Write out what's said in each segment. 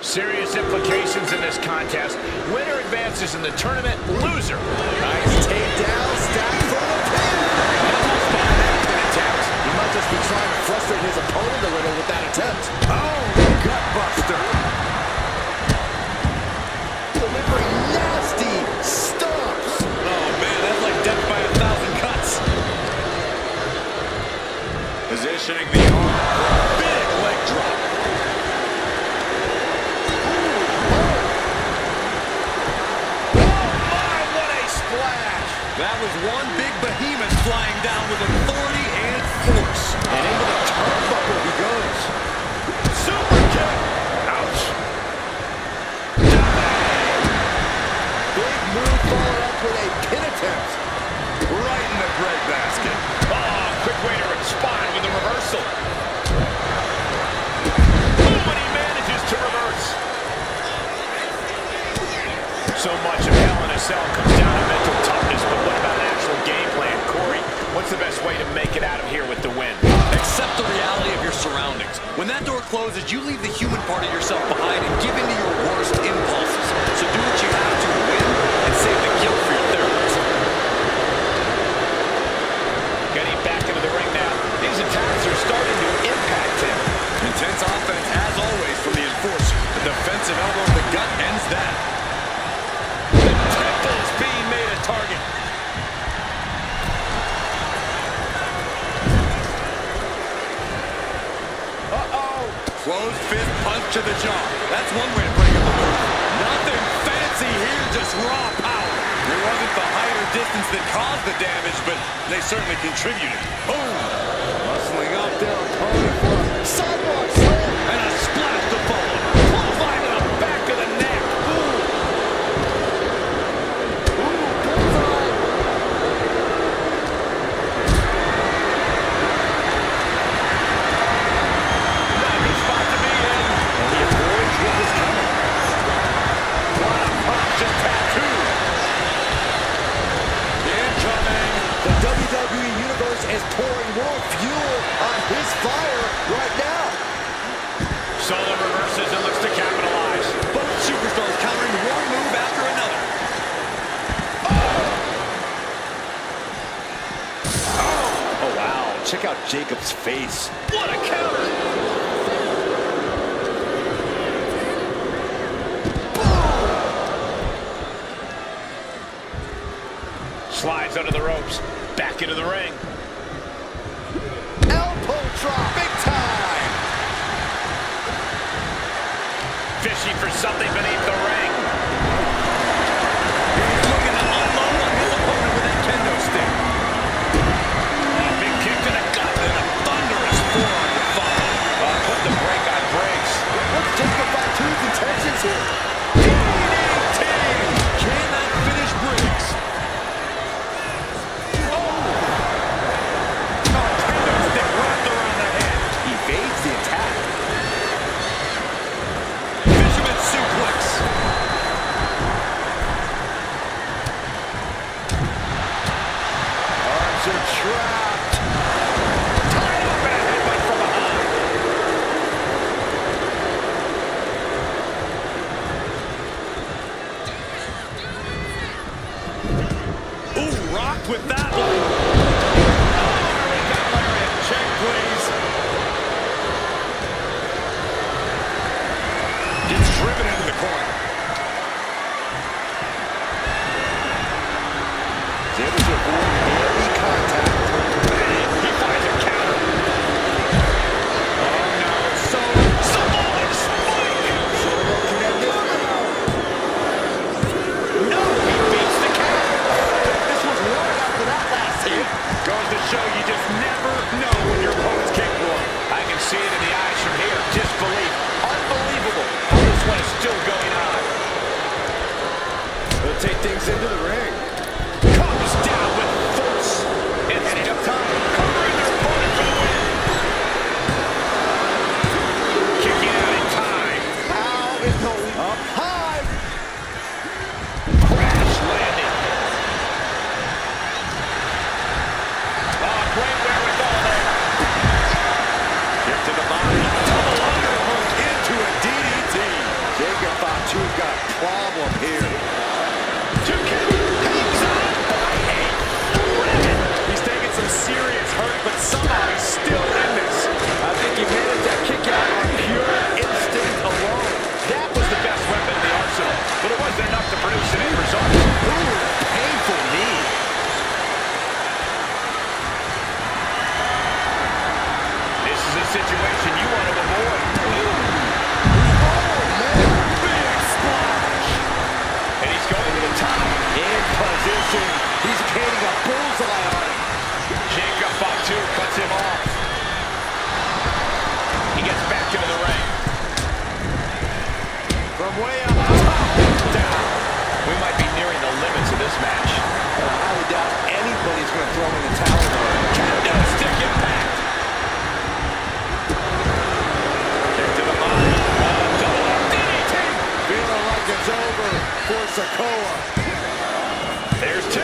Serious implications in this contest. Winner advances in the tournament, loser. Nice takedown, stacked for the pin. Almost behind that pin attempt. He might just be trying to frustrate his opponent a little with that attempt. Oh, gut buster. Delivering nasty stomps. Oh, man, that's like death by 1,000 cuts. Positioning the arm for a big leg drop. That was one big behemoth flying down with authority and force. And into the turnbuckle he goes. Super kick. Ouch. Big move followed up with a pin attempt. Right in the breadbasket. Oh, quick way to respond with a reversal. Oh, but he manages to reverse. So much of Hell in a Cell comes down to mental toughness, but what about an actual game plan? Corey, what's the best way to make it out of here with the win? Accept the reality of your surroundings. When that door closes, you leave the human part of yourself behind and give in to your worst impulses. So do what you have to win and save the guilt for your therapist. Getting back into the ring now. These attacks are starting to impact him. Intense offense, as always, from the enforcer. The defensive elbow to the gut ends that. Being made a target. Uh-oh. Closed fist punch to the jaw. That's one way to break up a move. Nothing fancy here, just raw power. It wasn't the height or distance that caused the damage, but they certainly contributed. Boom. Muscling up down, calling for a sidewalk slam. And a splash to follow. Clothesline to the back of the neck. Is pouring more fuel on his fire right now. Solo reverses and looks to capitalize. Both superstars countering one move after another. Oh, wow. Check out Jacob's face. What a counter! Slides under the ropes. Back into the ring. Elbow drop, big time. Fishing for something beneath the ring. He's looking to unload on his opponent with that kendo stick. A big kick to the gut and a thunderous forearm to follow. Put the brake on brakes. Let's just go back to his intentions here. DDT! Cannot finish Briggs. Evades the attack. Fisherman suplex. from way up top. Down. We might be nearing the limits of this match. I highly doubt anybody's going to throw in the towel. Kendo stick impact. Kick to the body. Double up DDT. Feeling like it's over for Sikoa. There's two,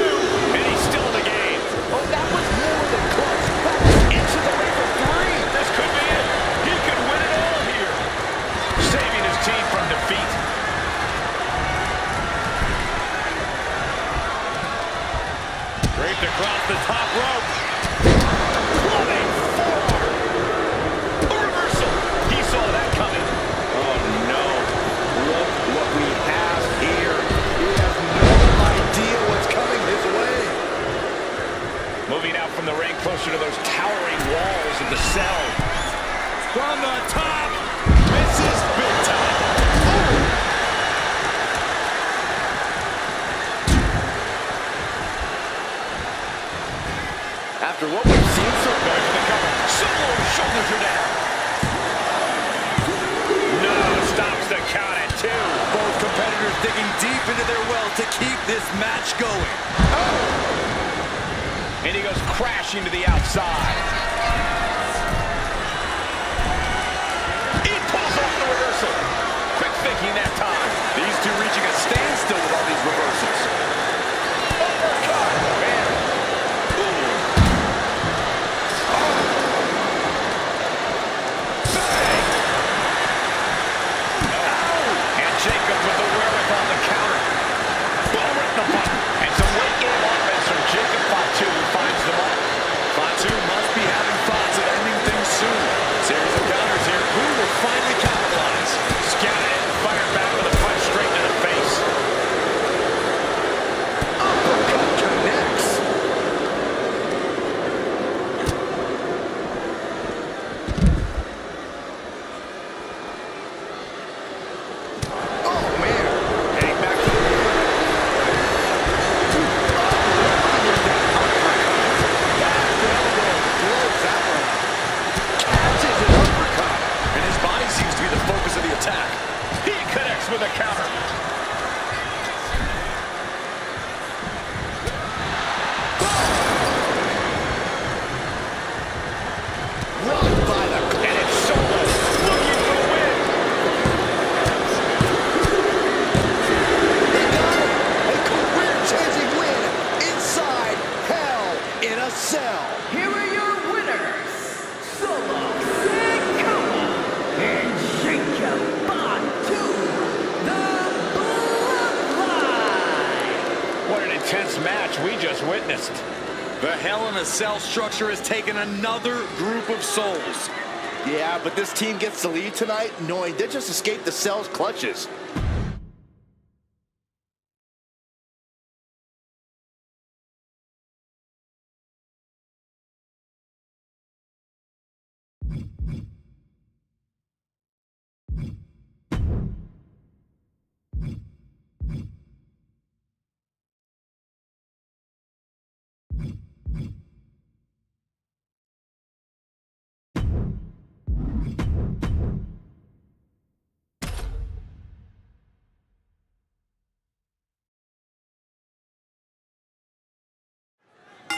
and he's still in the game. Oh, that was more than close. That was into the ring for three. This could be it. He could win it all here. Saving his team from defeat. Draped across the top rope. Floating forearm. A reversal. He saw that coming. Oh, no. Look what we have here. He has no idea what's coming his way. Moving out from the ring closer to those towering walls of the cell. From the top. Misses big time. After what we've seen so far, Back to the cover. Solo shoulders are down. No, stops the count at two. Both competitors digging deep into their well to keep this match going. And he goes crashing to the outside. He pulls off the reversal. Quick thinking that time. These two reaching a standstill with all these reversals. Uppercut. Man. And Jacob with the wherewithal to counter. Ball right in the button. And some late game offense from Jacob Fatu, who finds the mark. Fatu must be having thoughts of ending things soon. Series of counters here. Who will finally capitalize? Scattered it and fired back with a punch straight to the face. uppercut connects. Oh, man. Heading back to the ring. Blows that one up. Catches an uppercut. And his body seems to be the focus of the attack. He connects with a counter. Run by the And it's Solo looking for the win. He got it. A career-changing win inside Hell in a Cell. Here are your winners, Solo Sikoa and Jacob Fatu, the Bloodline. What an intense match we just witnessed. The Hell in a Cell structure has taken another group of souls. Yeah, but this team gets the lead tonight knowing they just escaped the Cell's clutches.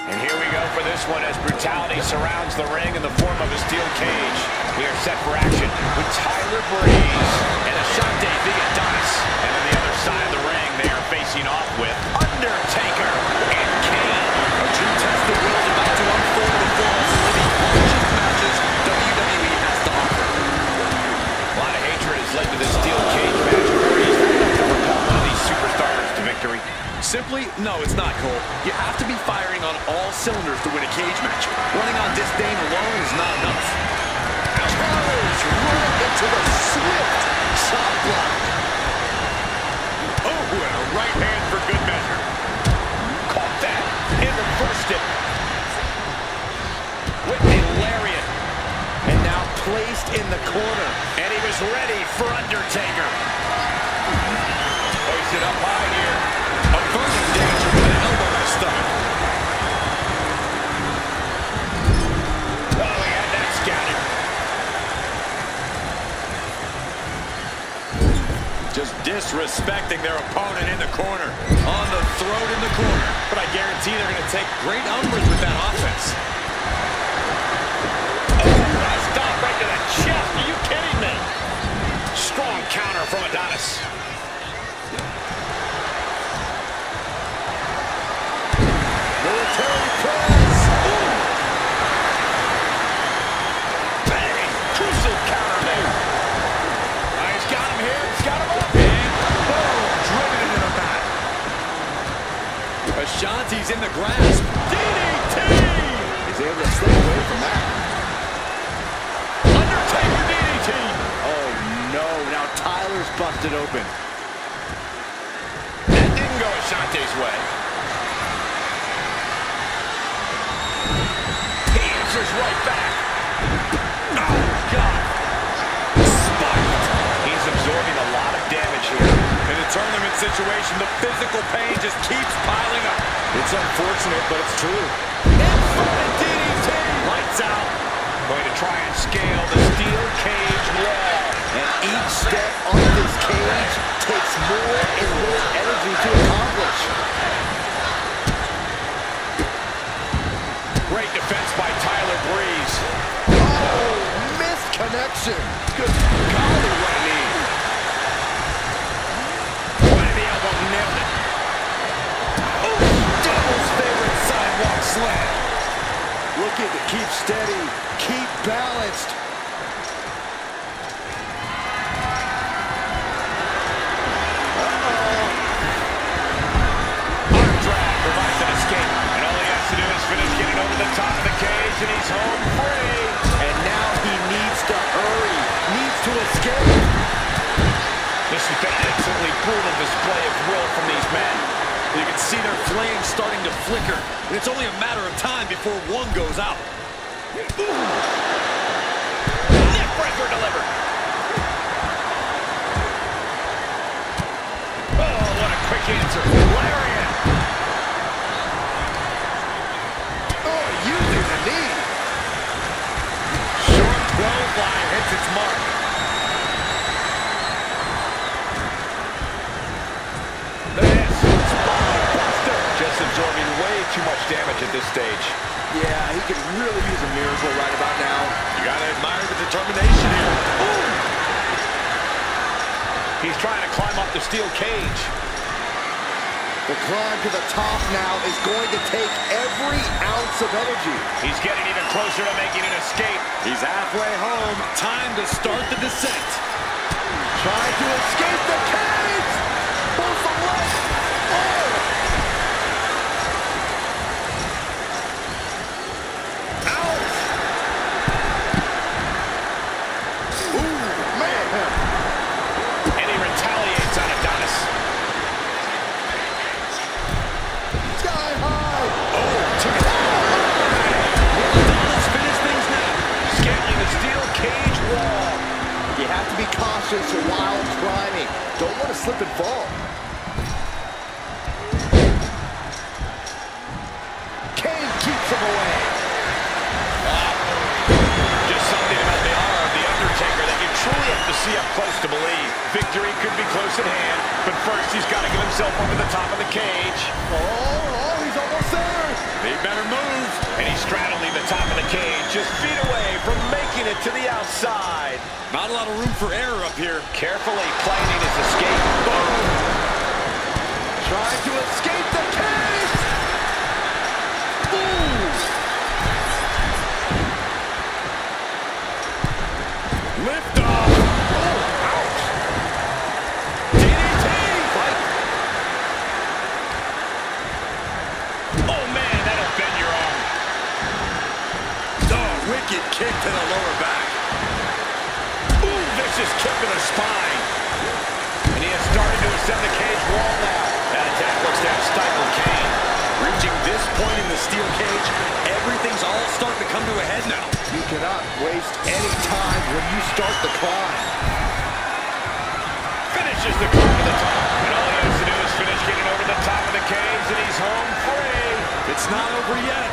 And here we go for this one as brutality surrounds the ring in the form of a steel cage. We are set for action with Tyler Breeze and Ashante Villa Adonis. And on the other side of the ring, they are facing off with Undertaker and Kane. A true test of will is about to unfold before us in one of the largest matches WWE has to offer. A lot of hatred has led to this steel cage match. Corey, is that enough to propel one of these superstars to victory? Simply, no, it's not, Cole. You have to be firing on all cylinders to win a cage match. Running on disdain alone is not enough. Powers right into the swift chop block. Oh, and a right hand for good measure. Caught that and reversed it with a lariat. And now placed in the corner. And he was ready for Undertaker. Hoisted up high here. Averting danger with an elbow to stomach. Oh, he had that scouted. Just disrespecting their opponent in the corner. On the throat in the corner. But I guarantee they're going to take great umbrage with that offense. Oh, stop right to the chest. Are you kidding me? Strong counter from Adonis. Military press. Bang. Crucial counter there. He's got him here. He's got him up. And boom. Driven into the mat. Ashanti's in the grasp. DDT! He's able to slip away from that. Undertaker DDT. Oh, no. Now Tyler's busted open. That didn't go Ashanti's way. He answers right back. Oh, God. Spiked. He's absorbing a lot of damage here. In a tournament situation, the physical pain just keeps piling up. It's unfortunate, but it's true. Inverted DDT! Lights out. Going to try and scale the steel cage wall. And each step on this cage takes more and more energy to accomplish. Great defense by Tyler Breeze. Oh, missed connection. Good golly, what a knee. Right in the elbow, nailed it. Oh, Devil's favorite sidewalk slam. Looking to keep steady, keep balanced. Arm drag provides an escape. And all he has to do is finish getting over the top of the cage, and he's home free. And now he needs to hurry, needs to escape. This has been an absolutely brutal display of will from these men. You can see their flames starting to flicker. And it's only a matter of time before one goes out. Neckbreaker delivered. Oh, what a quick answer. Lariat. Oh, using the knee. Short clothesline hits its mark. This spine buster. Just absorbing way too much damage at this stage. Yeah, he could really use a miracle right about now. You gotta admire the determination here. Ooh. He's trying to climb up the steel cage. The climb to the top now is going to take every ounce of energy. He's getting even closer to making an escape. He's halfway home. Time to start the descent. Trying to escape the cage. Pulls the left. Oh! Ouch! Ooh, man. And he retaliates on Adonis. Sky high. Oh, took it. Adonis finish things now. Scaling the steel cage wall. You have to be cautious while climbing. Don't want to slip and fall. Kane keeps him away. Just something about the aura of the Undertaker that you truly have to see up close to believe. Victory could be close at hand, but first he's got to get himself over the top of the cage. Oh, he's almost there. They better move. And he's straddling the top of the cage, just feet away from making it to the outside. Not a lot of room for error up here. Carefully planning his escape. Boom! Trying to escape the cage. Ooh. Lift off. Oh, ouch. DDT. Fight. Oh man, that'll bend your arm. Oh, wicked kick to the lower back. Ooh, vicious kick to the spine. And he has started to ascend the cage wall now. That attack looks to have stifled Kane. Reaching this point in the steel cage, everything's all starting to come to a head now. You cannot waste any time when you start the climb. Finishes the climb to the top. And all he has to do is finish getting over the top of the cage, and he's home free. It's not over yet.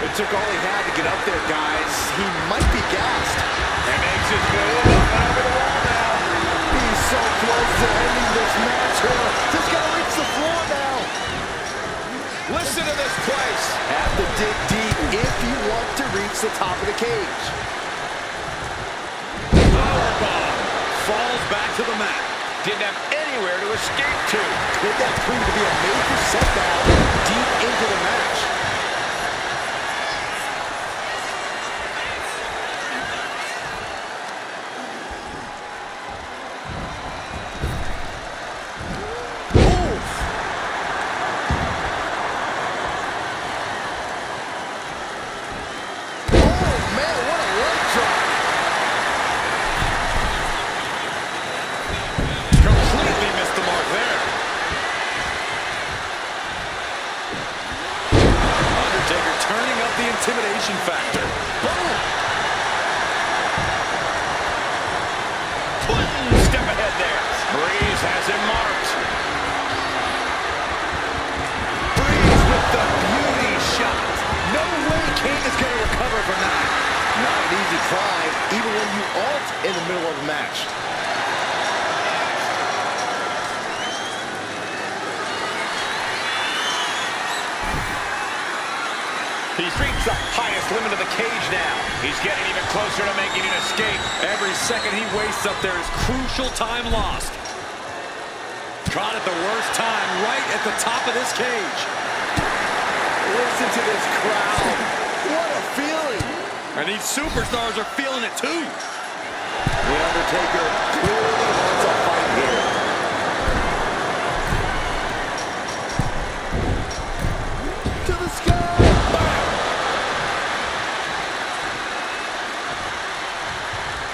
It took all he had to get up there, guys. He might be gassed. And makes his move up and over the wall now. He's so close to ending this reach the top of the cage. Powerbomb. Falls back to the mat. Didn't have anywhere to escape to. Could that prove to be a major setback deep into the match? Intimidation factor. Boom! One step ahead there. Breeze has him marked. Breeze with the beauty shot. No way Kane is going to recover from that. Not an easy climb, even when you ult in the middle of the match. He's reached the highest limit of the cage now. He's getting even closer to making an escape. Every second he wastes up there is crucial time lost. Caught at the worst time, right at the top of this cage. Listen to this crowd. What a feeling. And these superstars are feeling it too. The Undertaker clearly wants a fight here. To the sky.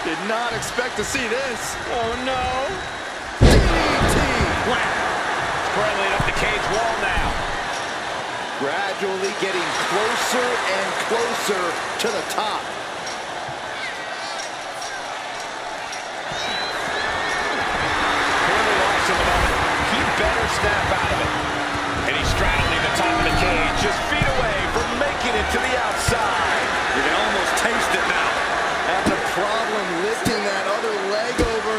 Did not expect to see this. Oh, no. DDT. Spreading up the cage wall now. Gradually getting closer and closer to the top. Clearly lost in the moment. He better snap out of it. And he's straddling the top of the cage, just feet away from making it to the outside. You can almost taste it now. Having a problem lifting that other leg over.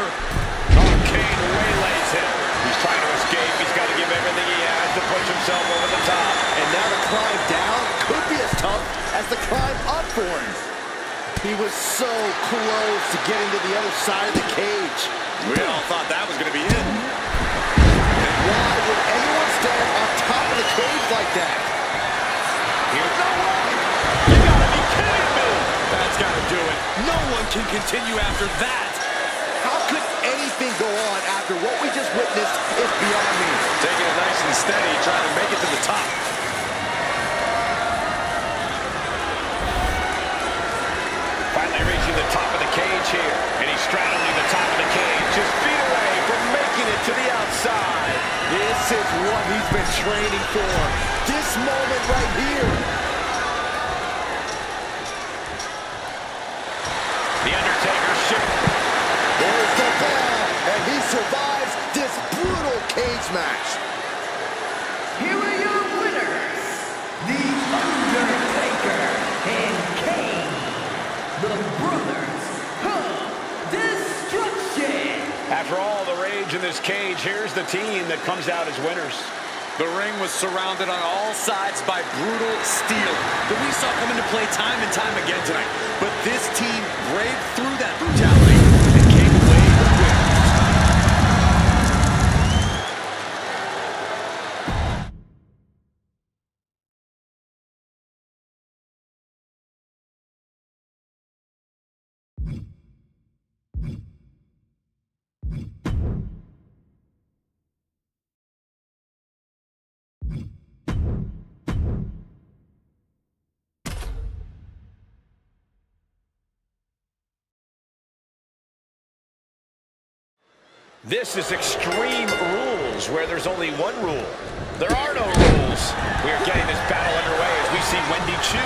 Oh, Kane waylays him. He's trying to escape. He's got to give everything he has to push himself over the top. And now the climb down could be as tough as the climb up for him. He was so close to getting to the other side of the cage. We all thought that was going to be it. Why would anyone stand on top of the cage like that? Here's no way. You gotta be kidding me. That's got to do it. No one can continue after that. How could anything go on after what we just witnessed is beyond me. Taking it nice and steady, trying to make it to the top. Finally reaching the top of the cage here. And he's straddling the top of the cage, just feet away from making it to the outside. This is what he's been training for. This moment right here. The Undertaker shift. There's the bell, and he survives this brutal cage match. Here are your winners, The Undertaker and Kane, the Brothers of Destruction. After all the rage in this cage, here's the team that comes out as winners. The ring was surrounded on all sides by brutal steel that we saw come into play time and time again tonight. But this team braved through that brutality and came away with winners. This is Extreme Rules, where there's only one rule. There are no rules. We are getting this battle underway as we see Wendy Chu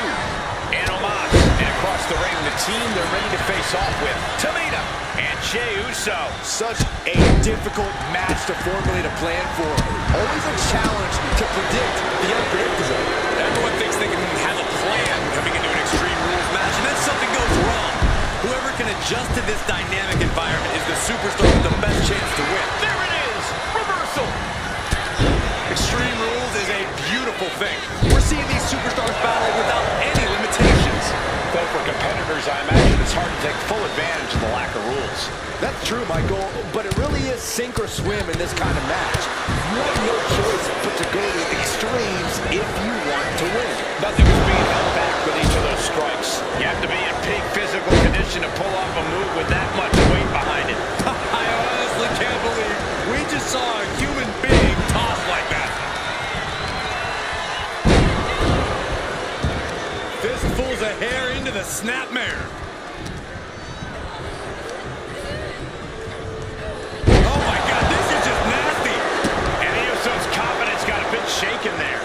and Omos. And across the ring, the team they're ready to face off with, Tamina and Jey Uso. Such a difficult match to formulate a plan for. Always a challenge to predict the unpredictable. Everyone thinks they can have a plan coming into an Extreme Rules match, and then something goes wrong. Whoever can adjust to this dynamic environment is the superstar with the best chance to win. There it is! Reversal! Extreme Rules is a beautiful thing. We're seeing these superstars battle without any limitations. Though I imagine it's hard to take full advantage of the lack of rules. That's true, Michael, but it really is sink or swim in this kind of match. You have no choice but to go to extremes if you want to win. Nothing was being held back with each of those strikes. You have to be in peak physical condition to pull off a move with that much weight behind it. I honestly can't believe we just saw a human being tossed like that. Fistfuls of hair into the snapmare. Oh my God, this is just nasty. And Uso's confidence got a bit shaken there.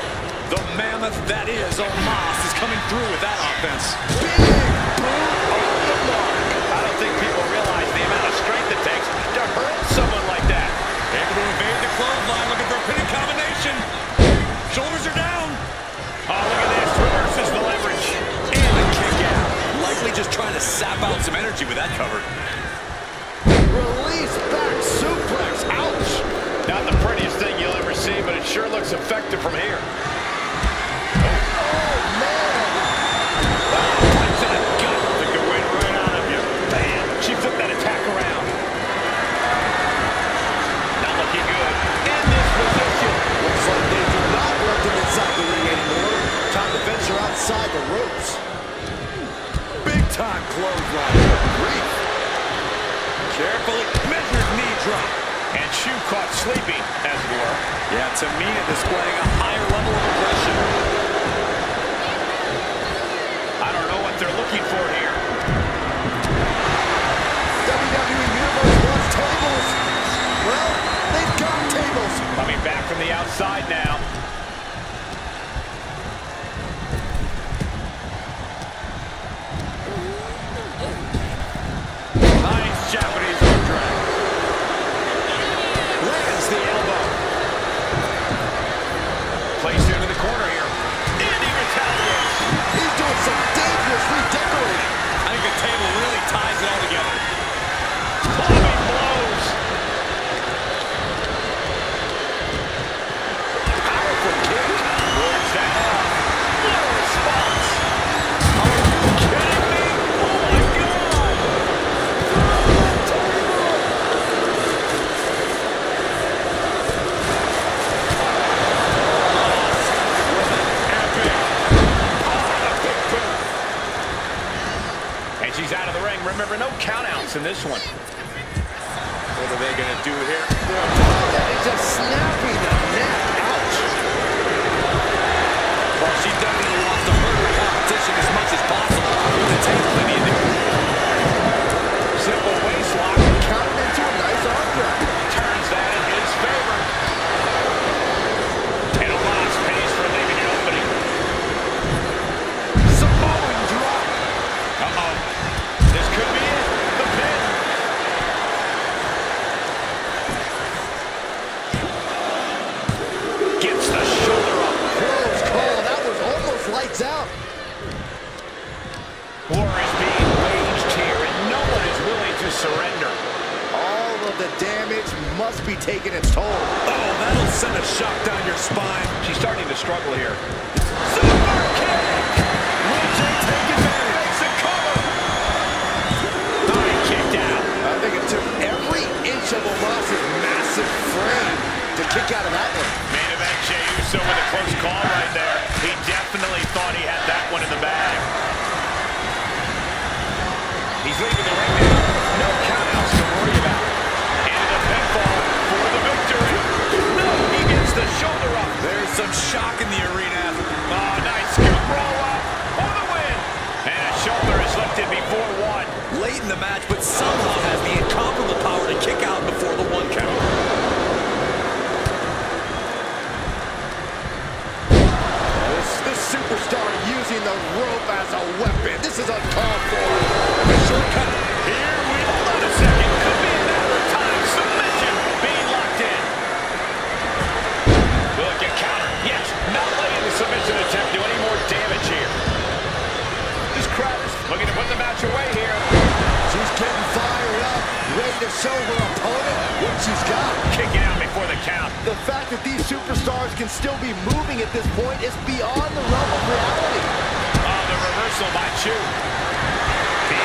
The mammoth that is Omos is coming through with that offense. Big boom on the mark. I don't think people realize the amount of strength it takes to hurt someone like that. Able to evade the clothesline, looking for a pinning combination. Shoulders are down. Oh, look at this. Reverses the leverage. And a kick out. Likely just trying to sap out some energy with that cover. Release back suplex. Ouch. Not the prettiest thing you'll ever see, but it sure looks effective from here. Oh, man. Punch to the gut. Took the wind right out of you. Bam. She flipped that attack around. Not looking good. In this position. Looks like they do not want him inside the ring anymore. Time to venture outside the ropes. Big time clothesline. Good grief. Carefully measured knee drop. And Shu caught sleeping, as it were. Yeah, Tamina displaying a higher level of aggression. I don't know what they're looking for here. WWE Universe wants tables. Well, they've got tables. Coming back from the outside now. Nice Japanese arm drag. Lands the elbow. Placed into the corner here. And he retaliates. He's doing some dangerous redecorating. I think the table really ties it all together. Clubbing blows. Powerful kick. Words that off. No response. Are you kidding me? Oh my God. And she's out of the ring. Remember, no countouts in this one. What are they going to do here? It's just snapping the neck. Ouch. Well, she definitely wants to hurt her competition as much as possible. To take plenty of Simple waist lock. Counted into a nice arm drag. Turns that in his favor. And Omos pays for leaving an opening. Samoan drop. Uh-oh. This could be it. The pin. Gets the shoulder up. Close call. That was almost lights out. War is being waged here, and no one is willing to surrender. All of the damage must be taking its toll. Oh, that'll send a shock down your spine. She's starting to struggle here. Super kick! Will Jay take advantage? Makes a cover. Oh, he kicked out. I think it took every inch of Omos's massive frame to kick out of that one. Main event, Jey Uso with a close call right there. He definitely thought he had that one in the bag. He's leaving the ring now. No countouts to worry about. And a pinfall for the victory. No, he gets the shoulder up. There's some shock in the arena. Oh, nice scoop roll up for the win. And a shoulder is lifted before one. Late in the match, but somehow has the incomparable power to kick out before the one count. This superstar using the rope as a weapon. This is uncalled for. A shortcut. Here we hold on a second. Could be a matter of time. Submission being locked in. Look at counter. Yes, not letting the submission attempt do any more damage here. This crowd is looking to put the match away here. She's getting fired up, ready to show her opponent what she's got. Kicking out before the count. The fact that these superstars can still be moving at this point is beyond the realm of reality. Oh, the reversal by Chu. The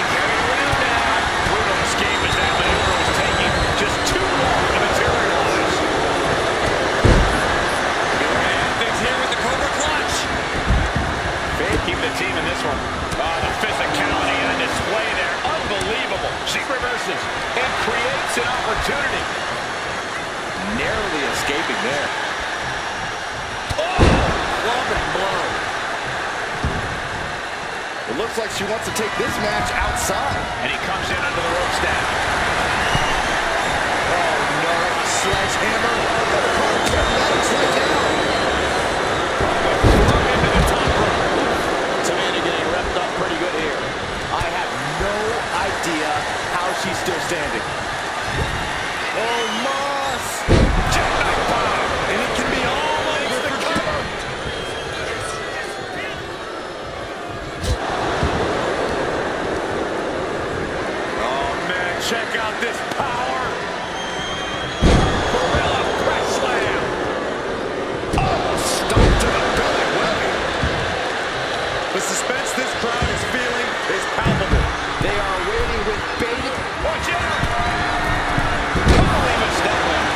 Missed an opportunity. Narrowly escaping there. Club and blow. It looks like she wants to take this match outside. And he comes in under the ropes now. Oh no, sledgehammer. The paramedics right now. Thrown into the top rope. Tamina getting repped up pretty good here. I have no idea how she's still standing. Oh, Moss! Jackknife bomb. And it can be all over the cover. Oh, man, check out this power. Gorilla press slam. Oh, stomp to the belly. Well, The suspense this crowd is feeling is palpable. they are waiting with bated. Watch out. Totally missed that one.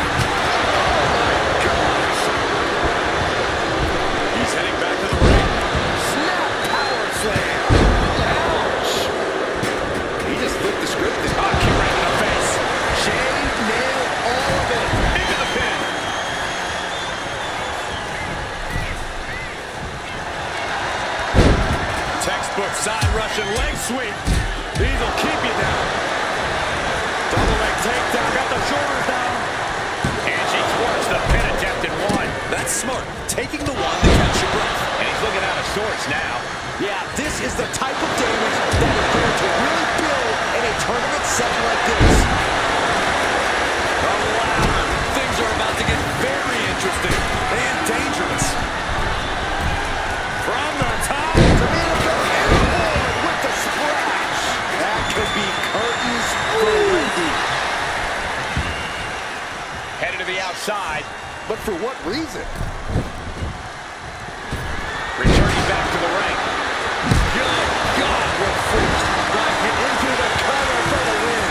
He's heading back to the ring. Snap power slam. Ouch. He just flipped the script. Oh, kick right in the face. Shane nailed all of it. Into the pin. Textbook side Russian leg sweep. These will keep you down. Double leg takedown. Got the shoulders down. And she thwarts the pin attempt in one. That's smart. Taking the one to catch your breath. And he's looking out of sorts now. Yeah, this is the type of damage that is going to really build in a tournament setting like this. Oh, wow. Things are about to get very interesting and dangerous. From the top. Tamina goes airborne with the splash. That could be curtains for Wendy. Headed to the outside. But for what reason? Returning back to the ring. Good God, what force. Drive it into the cover for the win.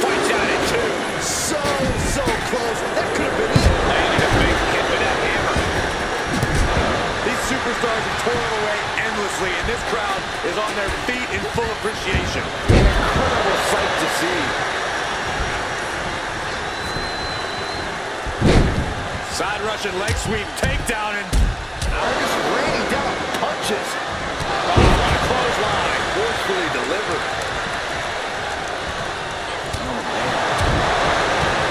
Fights out at two. So close. That could have been it. Landing a big hit with that hammer. These superstars are toiling away endlessly, and this crowd is on their feet in full appreciation. An incredible sight to see. Side Russian leg sweep, takedown, and Just raining down punches. Oh, what a clothesline. Forcefully delivered.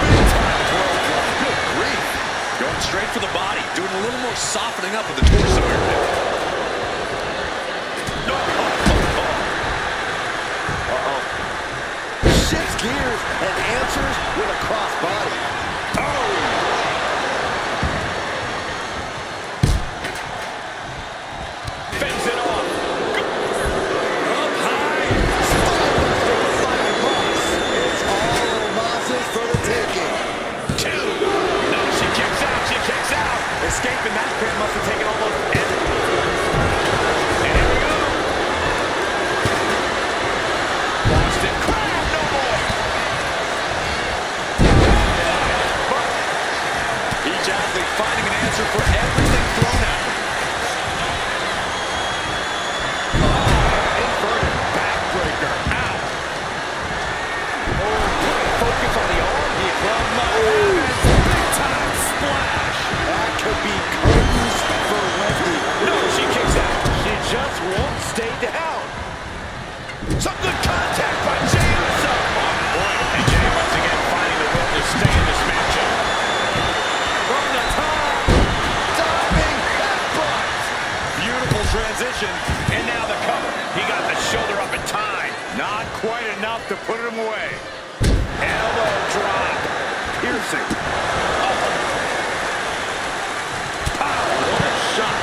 big time clothesline. Good grief. Going straight for the body, doing a little more softening up of the torso area. No. Uh-oh. Shifts gears and answers with a crossbody. Oh! Fends it off. Up high. Spinebuster by Moss. It's all Moss's for the taking. Two. No, she kicks out. She kicks out. Escaping that pin must have taken almost everything. And here we go. Boston Crab, no more. Each athlete finding an answer for everything thrown at them. Inverted backbreaker. Ow. Oh, great focus on the arm here. From the heavens, big time splash. That could be curtains for Wendy. No, she kicks out. She just won't stay down. Some good contact by Jey Uso. On point. And Jey once again finding the will to stay in this matchup. From the top. Diving backbust. Beautiful transition. And now the cover. He got the shoulder up in time. Not quite enough to put him away. Elbow drop. Piercing. Power. What a shot.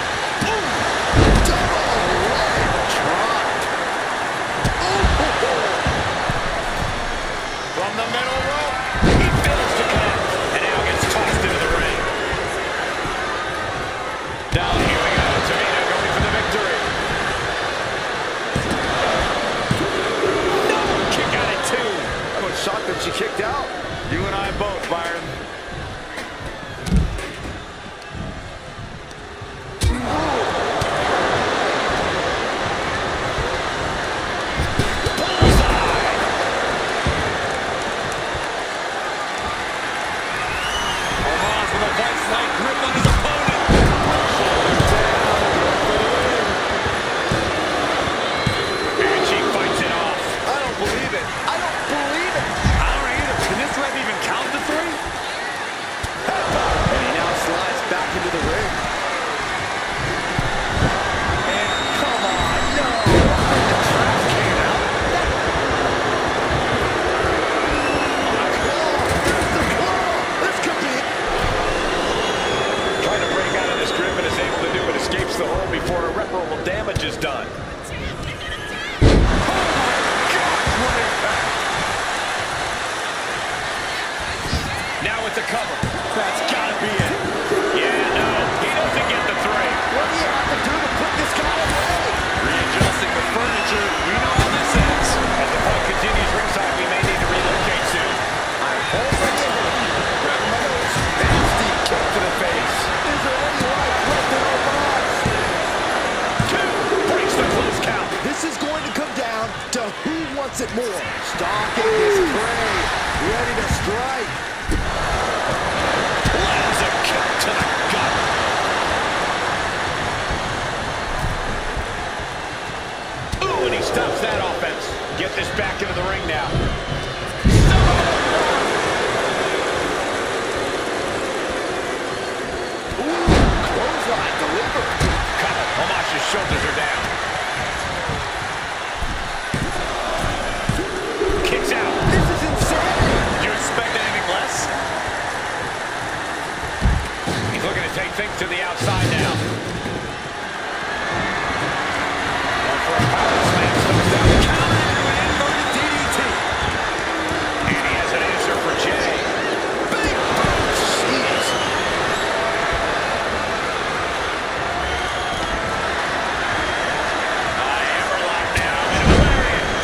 Double leg drop. From the middle rope. He fails to connect. And now gets tossed into the ring. Now here we go. Tamina going for the victory. No! Kick out at two. I was shocked that she kicked out. You and I both, Byron. wants it more. Stalking his prey, ready to strike. Lands a kick to the gut. Ooh, and he stops that offense. Get this back into the ring now. Clothesline delivered. Cover. Omash's shoulders are down. Kicks out. This is insane. You expect anything less? He's looking to take things to the outside now. Going for a power slam. Stops down the counter into an inverted DDT. And he has an answer for Jay. Big boot. Jeez.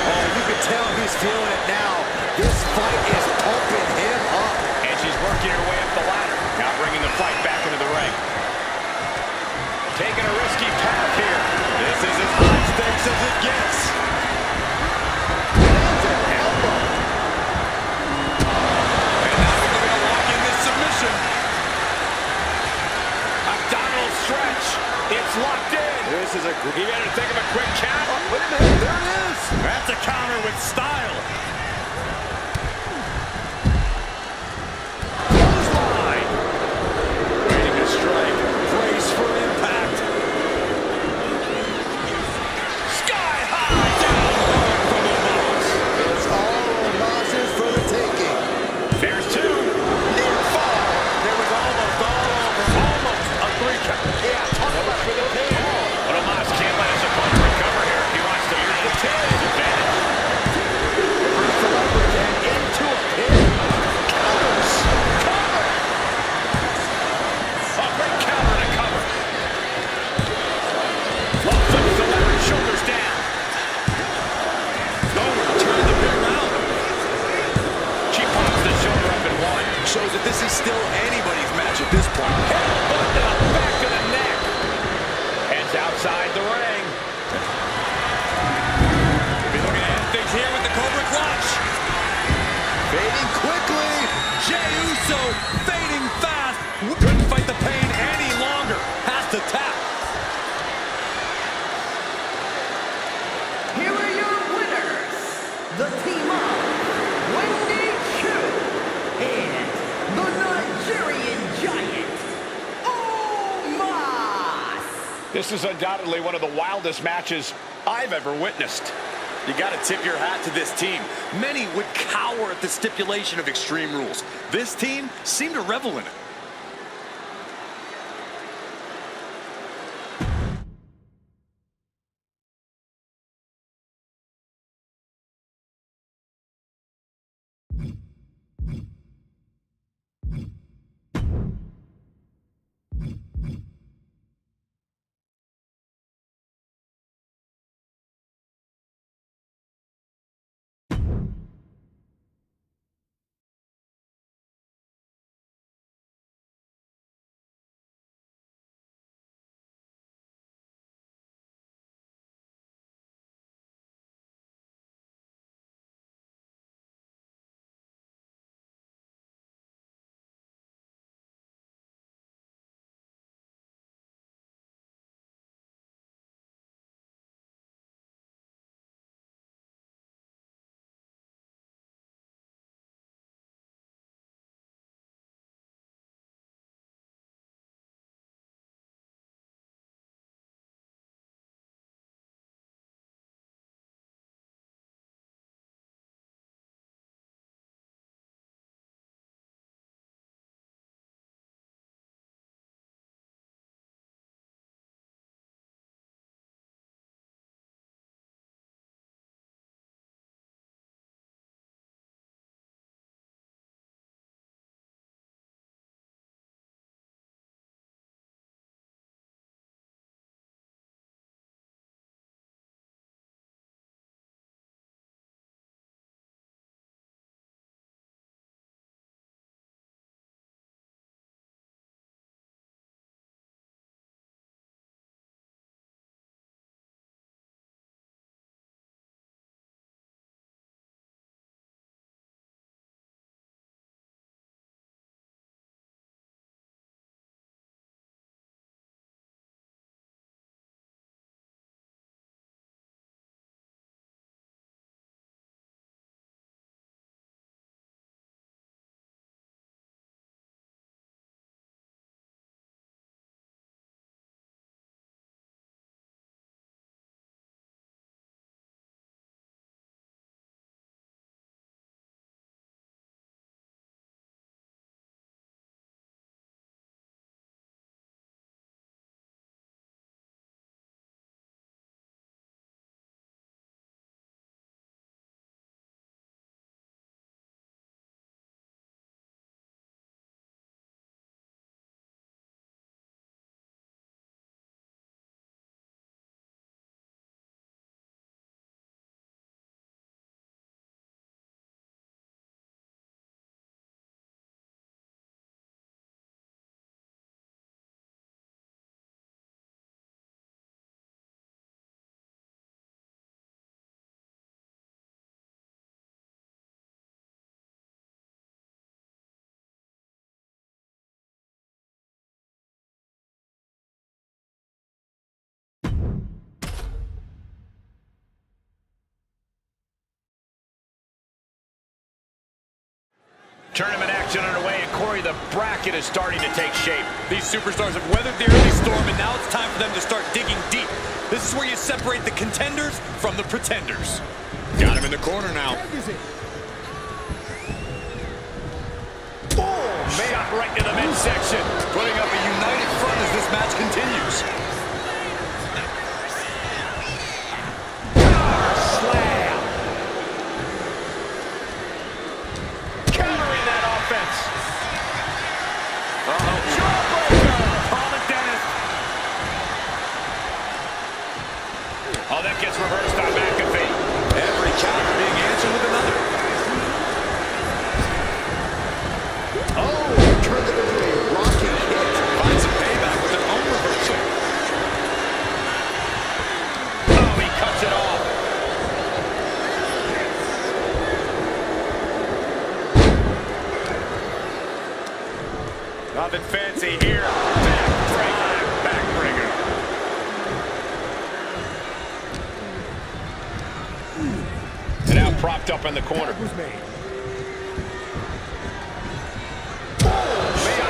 Oh, you can tell he's feeling it now. This fight is pumping him up. And she's working her way up the ladder. Now bringing the fight back into the ring. Taking a risky path here. This is as high stakes as it gets. Lands an elbow. And now we're going to lock in this submission. Abdominal stretch. It's locked in. This is a He better think of a quick count. Wait a minute, there it is. That's a counter with style. Clothesline. Waiting to strike. Brace for impact. Sky high. Down hard from Omos. It's all Omos's for the taking. There's two. Near fall. It was almost all over. Almost a 3 count. Yeah, talk about for the pin. But Omos can't let his opponent recover here if he wants to maintain his advantage. Reverse the leverage and into a pin. Counters. Cover. A great counter and a cover. Oh, flips the leverage, shoulders down. Turn the pin around. She pops the shoulder up and one. Shows that this is still anybody's match at this point. Headbutt to the back of the neck. Heads outside the ring. We'll be looking to end things here with the Cobra Clutch. Fading quickly. Jey Uso fading fast. Couldn't fight the pain any longer. Has to tap. Here are your winners, the team of Wwe 2 and the Nigerian Giant, Omos. This is undoubtedly one of the wildest matches I've ever witnessed. You got to tip your hat to this team. Many would cower at the stipulation of Extreme Rules. This team seemed to revel in it. Tournament action underway, and Corey, the bracket is starting to take shape. These superstars have weathered the early storm, and now it's time for them to start digging deep. This is where you separate the contenders from the pretenders. Got him in the corner now. Shot right to the midsection. Putting up a united front as this match continues. Slam. Countering that offense. Jawbreaker. Call it Dennis. Oh, that gets reversed on McAfee. Every counter being answered with another. Turned it into a rocking hit. Finds some payback with their own reversal. Oh, he cuts it off. Nothing fancy here. Backbreaker. And now propped up in the corner.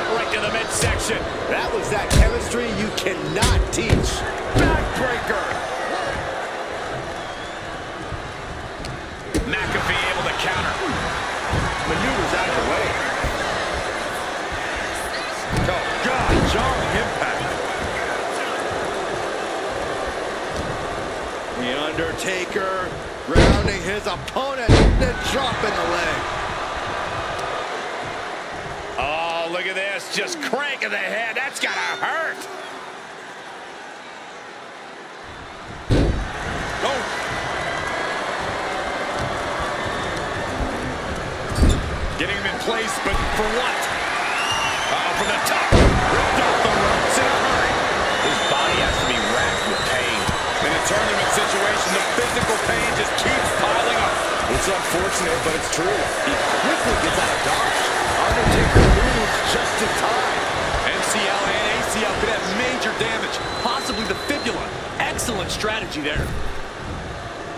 Right to the midsection. That was that chemistry you cannot teach. Backbreaker. McAfee able to counter. Maneuvers out of the way. Oh, God, jarring impact. The Undertaker rounding his opponent, then dropping the leg. Oh, look at this. Just cranking the head. That's got to hurt. Oh. Getting him in place, but for what? From the top. Ripped off the ropes in a hurry. His body has to be racked with pain. In a tournament situation, the physical pain just keeps piling up. It's unfortunate, but it's true. He quickly gets out of dodge. Undertaker moves just in time. MCL and ACL could have major damage, possibly the fibula. Excellent strategy there.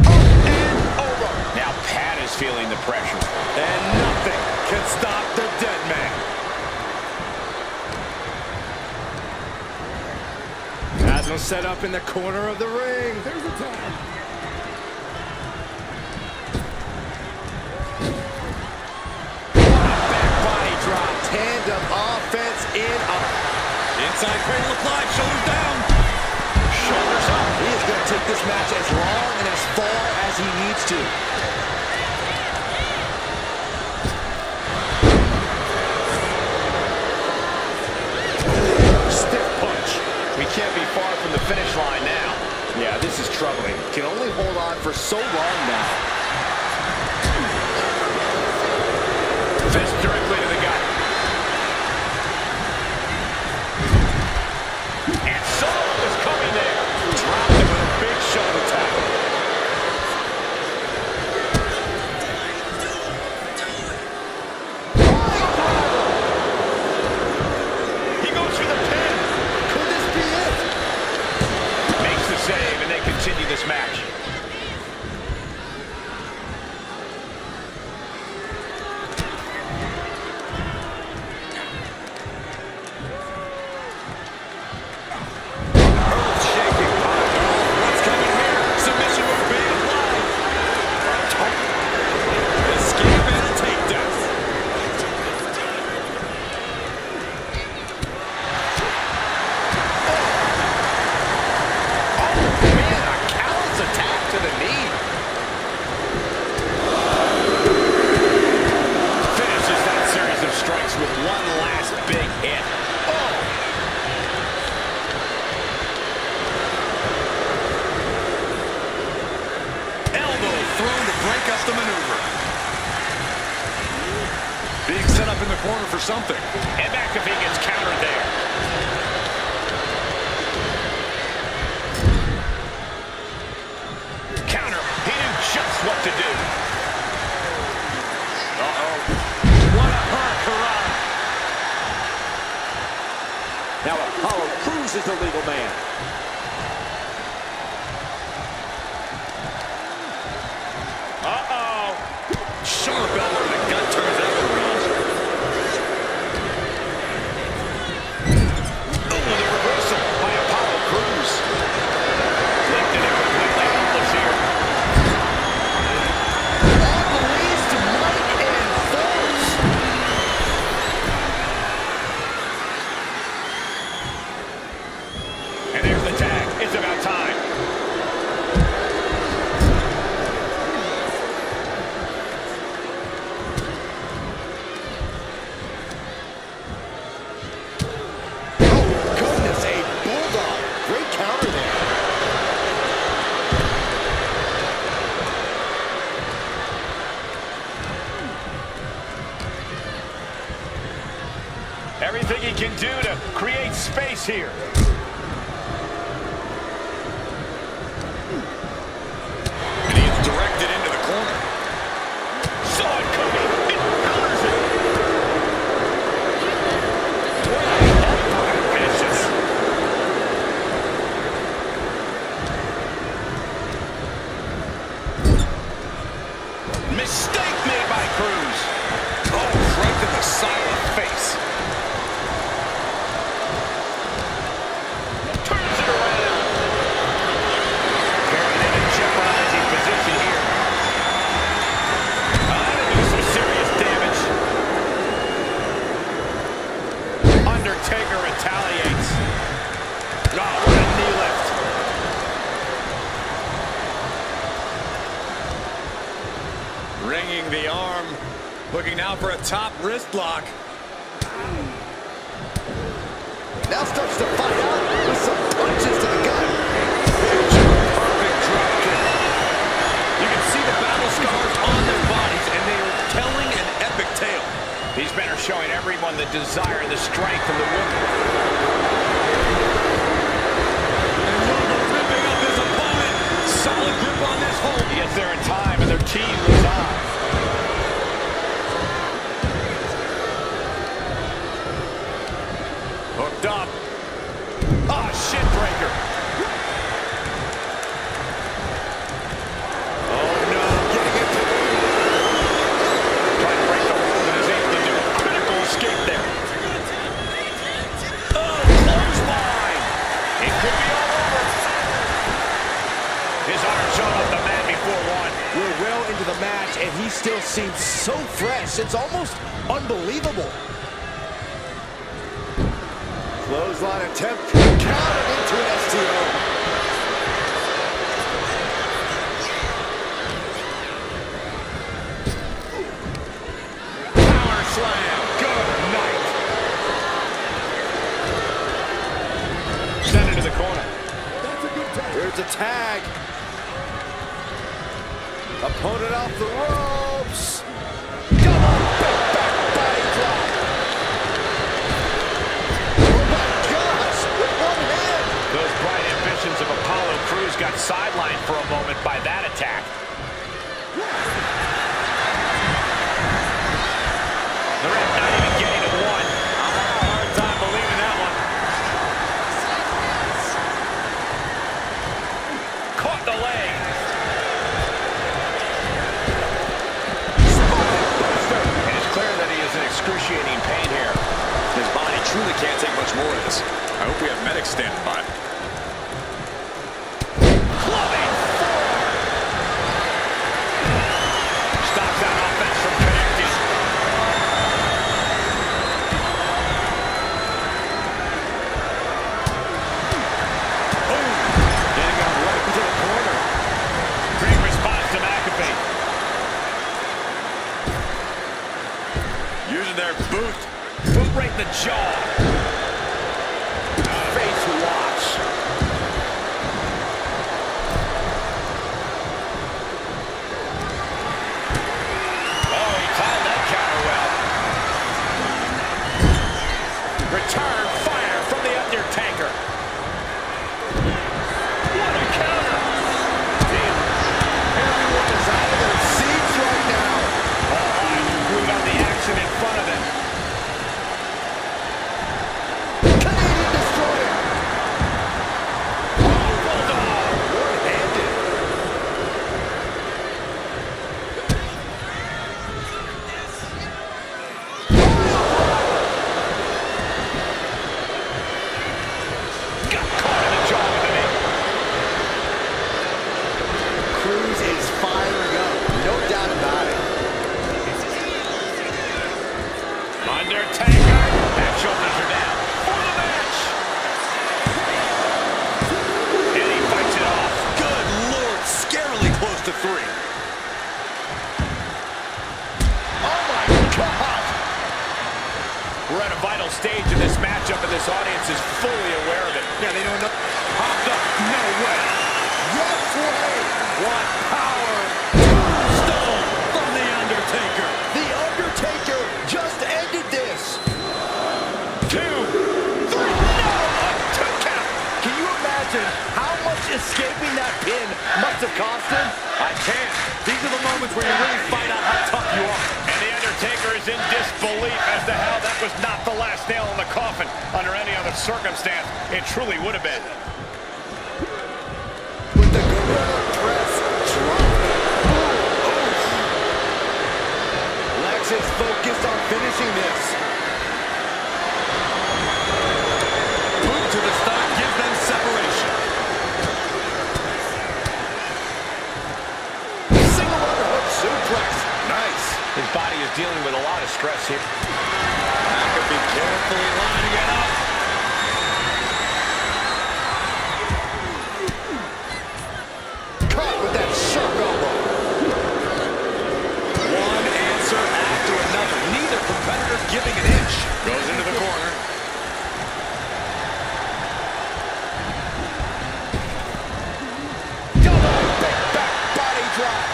And over. Now Pat is feeling the pressure. And nothing can stop the dead man. Has him set up in the corner of the ring. There's a time. Back body drop. Tandem offense in a... Inside cradle applied, shoulders down. Shoulders up. He is going to take this match as long and as far as he needs to. Stiff punch. We can't be far from the finish line now. Yeah, this is troubling. Can only hold on for so long now. Fist directly to the gut. And Solo is coming there. Dropped him with a big shoulder tackle. He goes for the pin. Could this be it? Makes the save, and they continue this match. Earth-shaking pile. What's coming here? Submission move being applied. Escape and a takedown. Man, a callous attack to the knee. Finishes that series of strikes with one last big hit. Oh! Elbow thrown to break up the maneuver. Being set up in the corner for something. And McAfee gets countered there. Counter. He knew just what to do. Uh-oh. What a hurrah. Now Apollo Crews is the legal man. Uh-oh. Sharp elbow to the gut turns that around. everything he can do to create space here. And he is directed into the corner. Saw it coming. It counters it. Vicious. Mistake made by Cruz. Oh, right to the side of the face. Turns it around. Carrying in a jeopardizing position here. That'll do some serious damage. Undertaker retaliates. Oh, what a knee lift. Ringing the arm. Looking now for a top wrist lock. Now starts to fight out with some punches to the gut. Perfect drop kick. You can see the battle scars on their bodies, and they are telling an epic tale. These men are showing everyone the desire, the strength, and the will. And Robo ripping up his opponent. Solid grip on this hold. He gets there in time, and their team moves on. Hooked up. Ah, shin breaker. Oh, no. Getting into Trying to break the hold and is able to do a critical escape there. Oh, clothesline. It could be all over. His arm showed up the man before one. We're well into the match, and he still seems so fresh. It's almost unbelievable. Clothesline attempt, countered into an STO. Power slam. Good night. Send it to the corner. Here's a tag. Opponent off the ropes. Double big back body drop. Oh my gosh, with one hand. Those bright ambitions of Apollo Crews got sidelined for a moment by that attack. The ref not even getting to one. I'll have a hard time believing that one. Caught the leg. It is clear that he is in excruciating pain here. His body truly can't take much more of this. I hope we have medics standing by. Clubbing forward. Stops that offense from connecting. Boom. Getting out right into the corner. Great response to McAfee. Using their boot. Boot right in the jaw. Face watch. Oh, he timed that counter well. Return fire from the Undertaker. What a counter. Damn. Everyone is out of their seats right now. All eyes are glued on the action in front of them. Canadian Destroyer. Oh, Bulldog. One-handed. Got caught in the jaw with the knee. Cruz is firing up. No doubt about it. Undertaker. Back shoulders are down for the match. And he fights it off. Good Lord, scarily close to 3. Oh my God. We're at a vital stage in this matchup, and this audience is fully aware of it. Yeah, they don't know. Popped up. No way. Yes way. What power! Tombstone from The Undertaker. The Undertaker just ended this. Two moments where you really find out how tough you are. And The Undertaker is in disbelief as to how that was not the last nail in the coffin. Under any other circumstance, it truly would have been. With the gorilla press drop. Lex is focused on finishing this. Boot to the stomach gives them separation. Single underhook suplex. Nice. His body is dealing with a lot of stress here. McAfee carefully lining it up. Caught with that sharp elbow. One answer after another. Neither competitor giving an inch. Goes into the corner. Double big back body drop.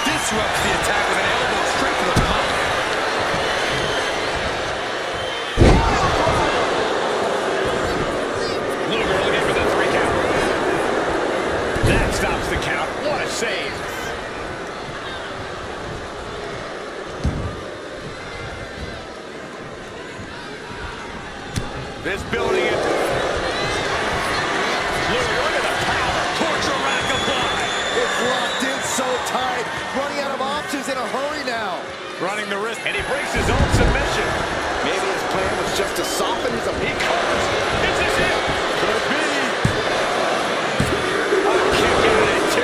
Disrupts the attack with an elbow straight to the mouth. Luger looking for the 3 count. That stops the count. What a save. This building it. Luger, look at the power. Torture rack applied. It's locked in so tight. Running out of options in a hurry now. Running the risk. And he breaks his own submission. Maybe his plan was just to soften his He opponent. covers. This is it. Could be. A kick out at 2.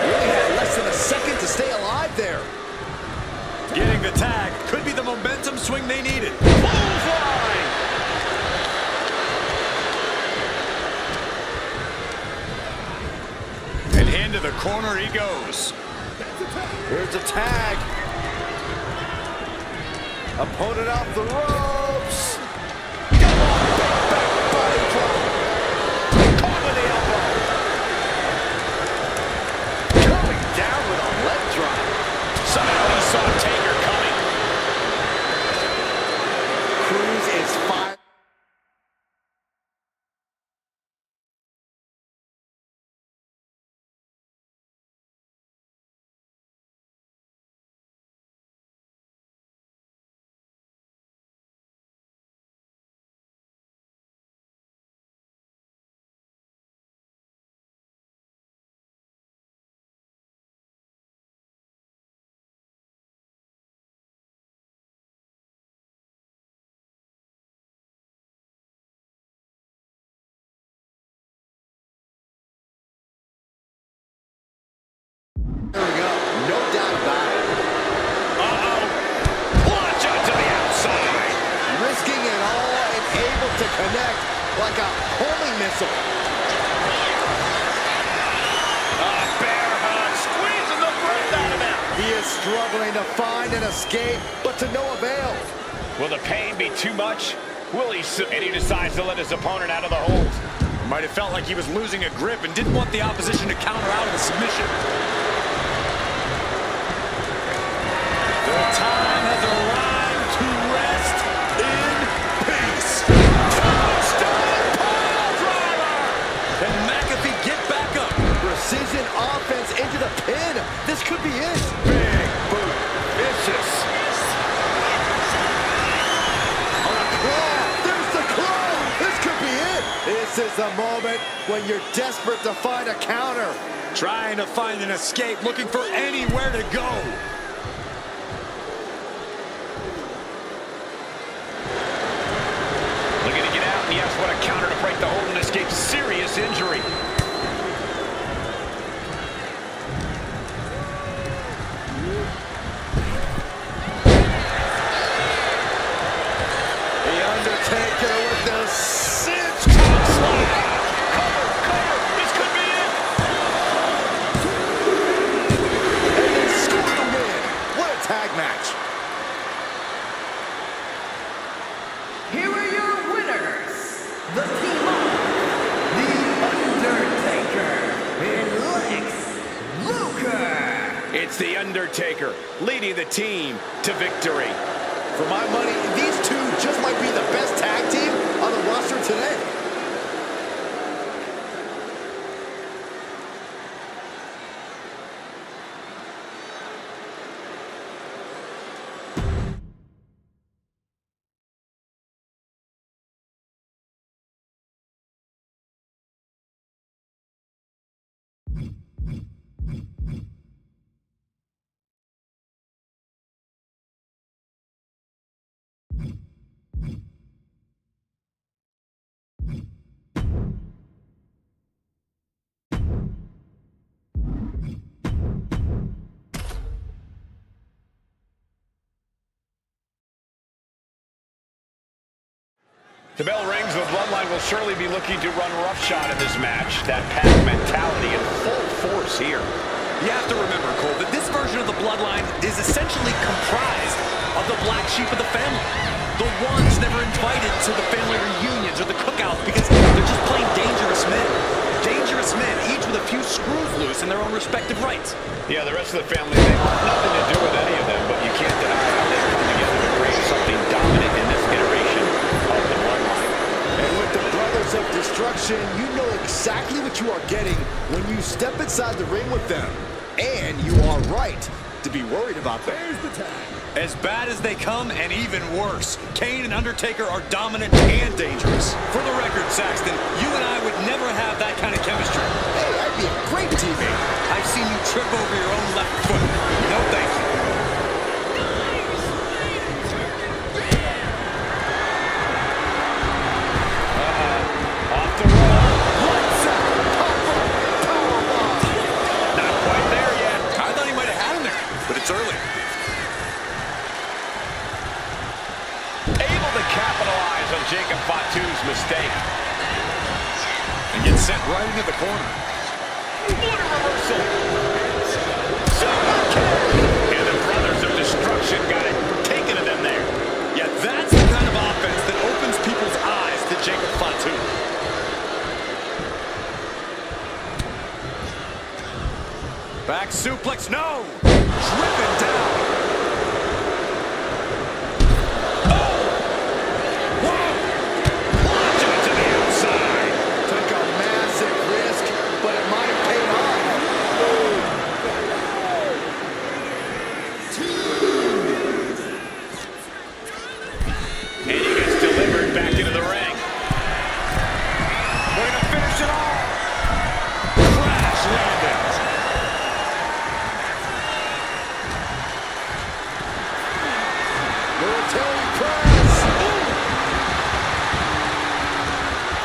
Really had less than a second to stay alive there. Getting the tag could be the momentum swing they needed. Bullseye. And into the corner he goes. Here's a tag. Opponent off the ropes. Back body drop. Caught with the elbow. Coming down with a leg drop. Somehow he saw Taker coming. Cruz is fired. There we go. No doubt about it. Uh-oh. Launch out to the outside. Risking it all and able to connect like a homing missile. Bear hug. Squeezing the breath out of him. He is struggling to find an escape, but to no avail. Will the pain be too much? Will he? And he decides to let his opponent out of the hold. Might have felt like he was losing a grip and didn't want the opposition to counter out of the submission. The time has arrived to rest in peace. Touchdown pile driver! Can McAfee get back up? Precision offense into the pin. This could be it. Big boot. Vicious. On a claw. There's the claw. This could be it. This is the moment when you're desperate to find a counter. Trying to find an escape, looking for anywhere to go. Looking to get out, and yes, what a counter to break the hold and escape serious injury. The Undertaker with the cinch. Slide. Cover, cover. This could be it. And they score the The Undertaker leading the team to victory. For my money, these two just might be the best tag team on the roster today. The bell rings, the Bloodline will surely be looking to run roughshod in this match. That pack mentality in full force here. You have to remember, Cole, that this version of the Bloodline is essentially comprised of the black sheep of the family. The ones never invited to the family reunions or the cookouts because they're just plain dangerous men. Dangerous men, each with a few screws loose in their own respective rights. Yeah, the rest of the family, they want nothing to do with any of them, but you can't deny how they come together to create something dominant in this iteration of the Bloodline. And with the Brothers of Destruction, you know exactly what you are getting when you step inside the ring with them. And you are right to be worried about them. As bad as they come, and even worse. Kane and Undertaker are dominant and dangerous. For the record, Saxton, you and I would never have that kind of chemistry. Hey, I'd be a great teammate. I've seen you trip over your own left foot. No thank you. Off the roll. Not quite there yet. I thought he might have had him there, but it's early. Able to capitalize on Jacob Fatu's mistake. And gets sent right into the corner. What a reversal. Super kick. And the Brothers of Destruction got it taken to them there. Yeah, that's the kind of offense that opens people's eyes to Jacob Fatu. Back suplex, no! Driven down.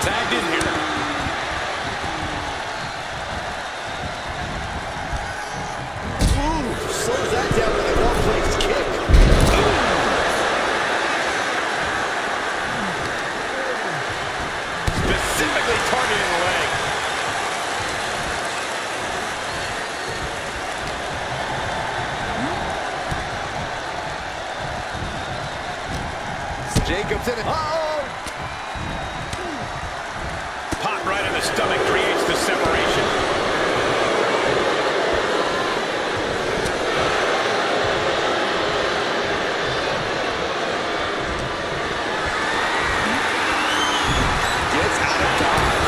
Tagged in here. Ooh, slows that down with a well-placed kick. Specifically targeting the leg. Jacobs in it. Pop right in the stomach creates the separation. Gets out of dodge.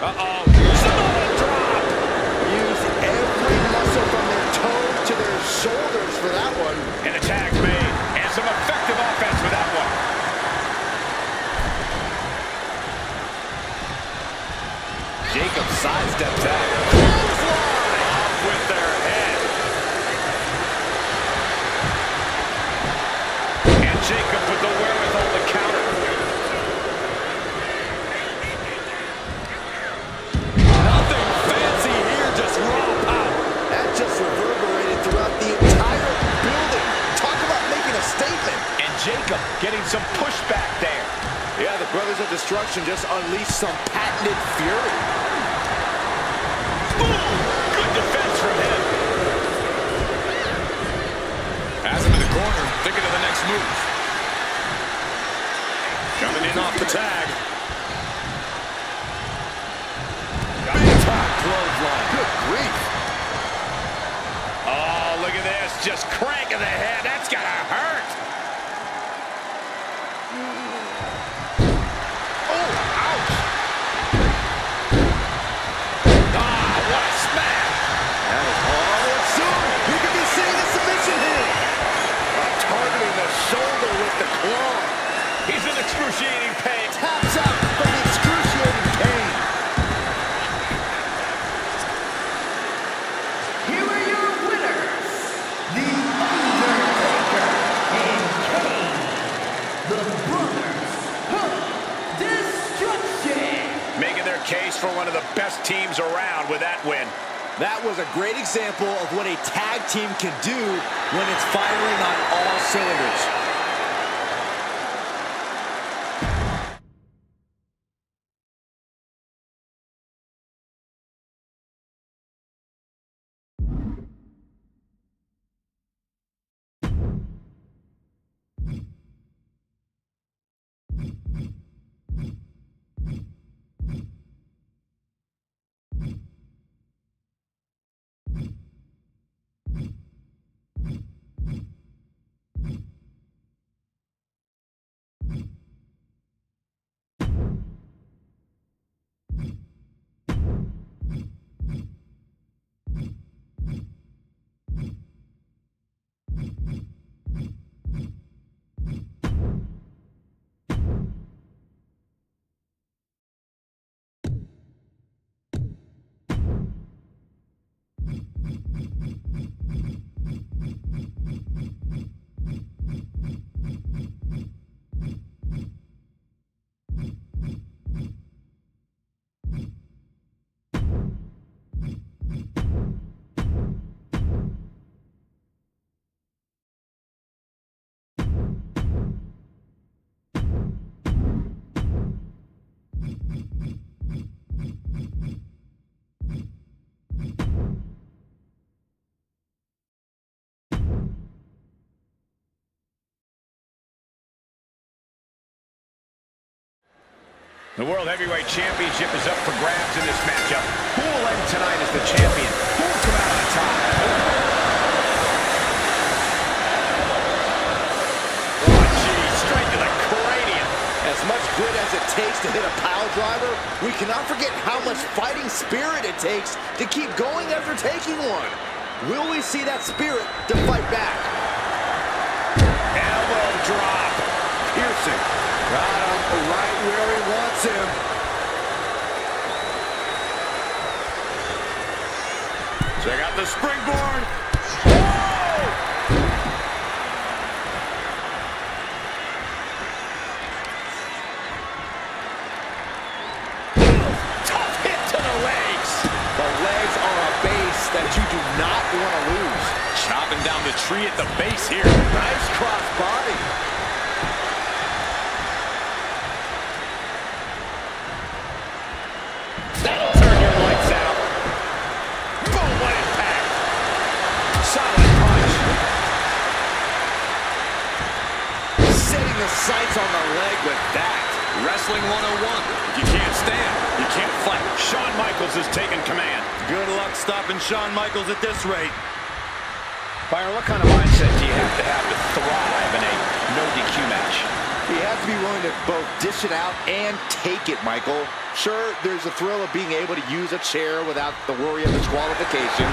Uh-oh. Samoa drop. Use every muscle from their toes to their shoulders for that one. And a tag made. And some effective offense with that one. Jacob sidestep tag. Off with their head. And Jacob with the wherewithal to counter. Nothing fancy here, just raw power. That just reverberated throughout the entire building. Talk about making a statement. And Jacob getting some pushback there. Yeah, the Brothers of Destruction just unleashed some patented fury. Boom! Good defense from him. Has him in the corner, thinking of the next move. Coming in off the tag. Big top clothesline. Good grief. Oh, look at this. Just cranking the head. That's gotta hurt. Oh, ouch. Ah, what a smash. That is all it soon. We could be seeing a submission here. Targeting the shoulder with the claw. He's in excruciating pain. Taps out from the excruciating pain. Here are your winners, The Undertaker and Kane, the Brothers of Destruction. Making their case for one of the best teams around with that win. That was a great example of what a tag team can do when it's firing on all cylinders. The World Heavyweight Championship is up for grabs in this matchup. Who will end tonight as the champion? Who will come out on top? Oh, geez, straight to the cranium. As much grit as it takes to hit a pile driver, we cannot forget how much fighting spirit it takes to keep going after taking one. Will we see that spirit to fight back? Elbow drop. Piercing. Got him right where he wants him. Check out the springboard. Tough hit to the legs. The legs are a base that you do not want to lose. Chopping down the tree at the base here. Nice cross body. That'll turn your lights out. Boom, what impact. Solid punch. Setting the sights on the leg with that. Wrestling 101. If you can't stand, you can't fight. Shawn Michaels is taking command. Good luck stopping Shawn Michaels at this rate. Byron, what kind of mindset do you have to thrive in a no DQ match? You have to be willing to both dish it out and take it, Michael. Sure, there's the thrill of being able to use a chair without the worry of disqualification,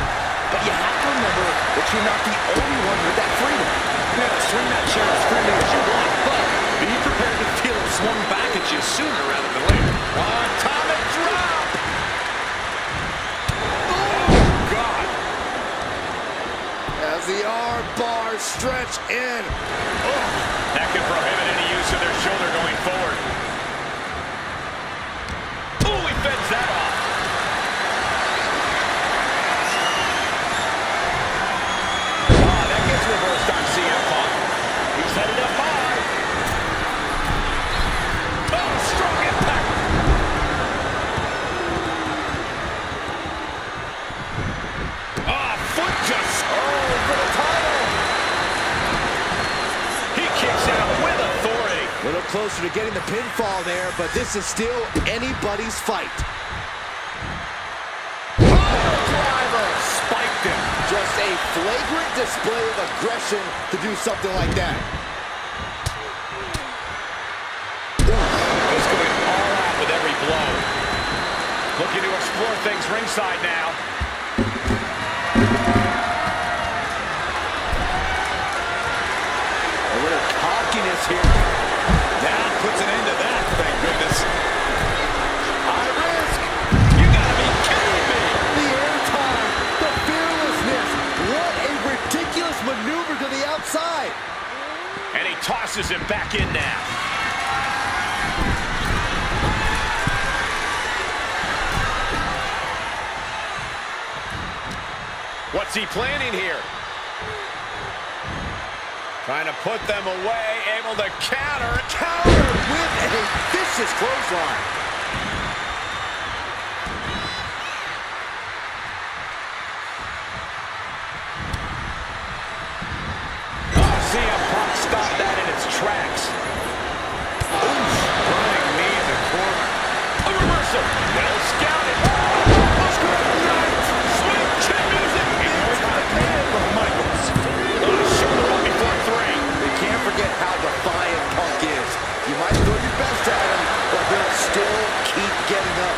but you have to remember that you're not the only one with that freedom. You have to swing that chair as freely as you want, but be prepared to feel it swung back at you sooner rather than later. Atomic drop! Oh, God! As the arm bars stretch in. Oh, that could prohibit any use of their shoulder going forward. Oh, he fends that off. Oh, that gets reversed on CM Punk. He's headed up high. Oh, closer to getting the pinfall there, but this is still anybody's fight. Driver spiked him. Just a flagrant display of aggression to do something like that. Just going all out with every blow. Looking to explore things ringside now. A little cockiness here. That puts an end to that, thank goodness. High risk. You gotta be kidding me! The airtime, the fearlessness. What a ridiculous maneuver to the outside. And he tosses him back in now. What's he planning here? Trying to put them away, able to counter. Counter with a vicious clothesline. CM Punk stopped that in its tracks. Running knee in the corner. A reversal. Well scouted. Sweet chin music. From Michaels. Shoulder up before three. You can't forget how defiant Punk is. You might throw your best at him, but he'll still keep getting up.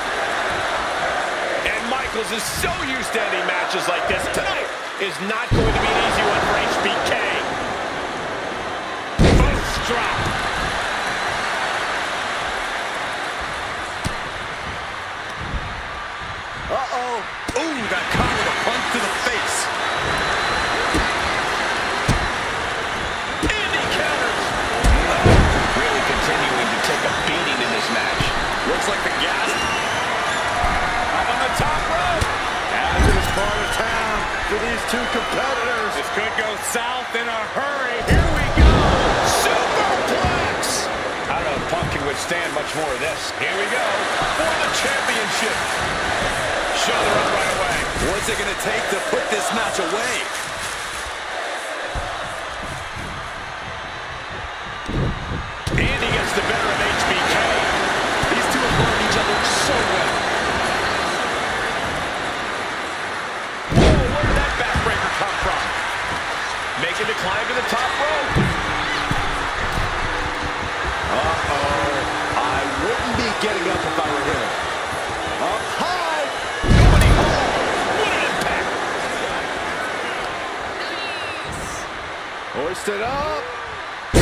And Michaels is so used to ending matches like this. Tonight is not going to be an easy one for HBK. First drop. Uh-oh. Ooh, that counter to punch to the face. Andy counters. Really continuing to take a beating in this match. Looks like the gas. Up on the top rope. This part of town for these two competitors. This could go south in a hurry. Here we go. Superplex. I don't know if Punk can withstand much more of this. Here we go for the championship. Shoulder up right away. What's it gonna take to put this match away? Andy gets the better of HBK. These two have learned each other so well. Whoa, where did that backbreaker come from? Making the climb to the top rope. Uh-oh. I wouldn't be getting up if I were him. Up high. Nobody home. What an impact. Hoisted up.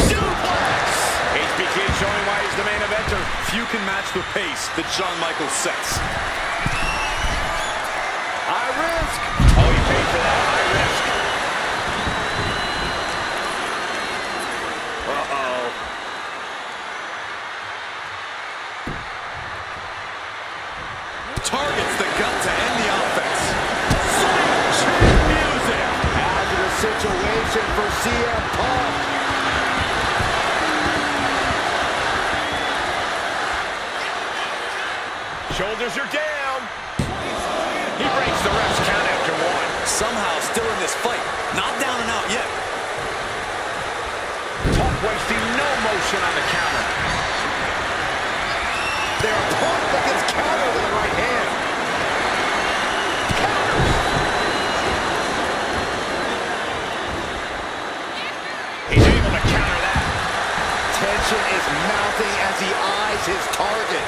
Suplex. HBK showing why he's the main eventer. Few can match the pace that Shawn Michaels sets. High risk. Oh, he paid for that high risk. Uh-oh. Targets the gut to end the offense. Sweet music. Hazardous situation for CM Punk. Shoulders are down. He breaks the ref's count after one. Somehow still in this fight. Not down and out yet. Punk wasting no motion on the counter. Their opponent gets countered with the right hand. He's able to counter that. Tension is mounting as he eyes his target.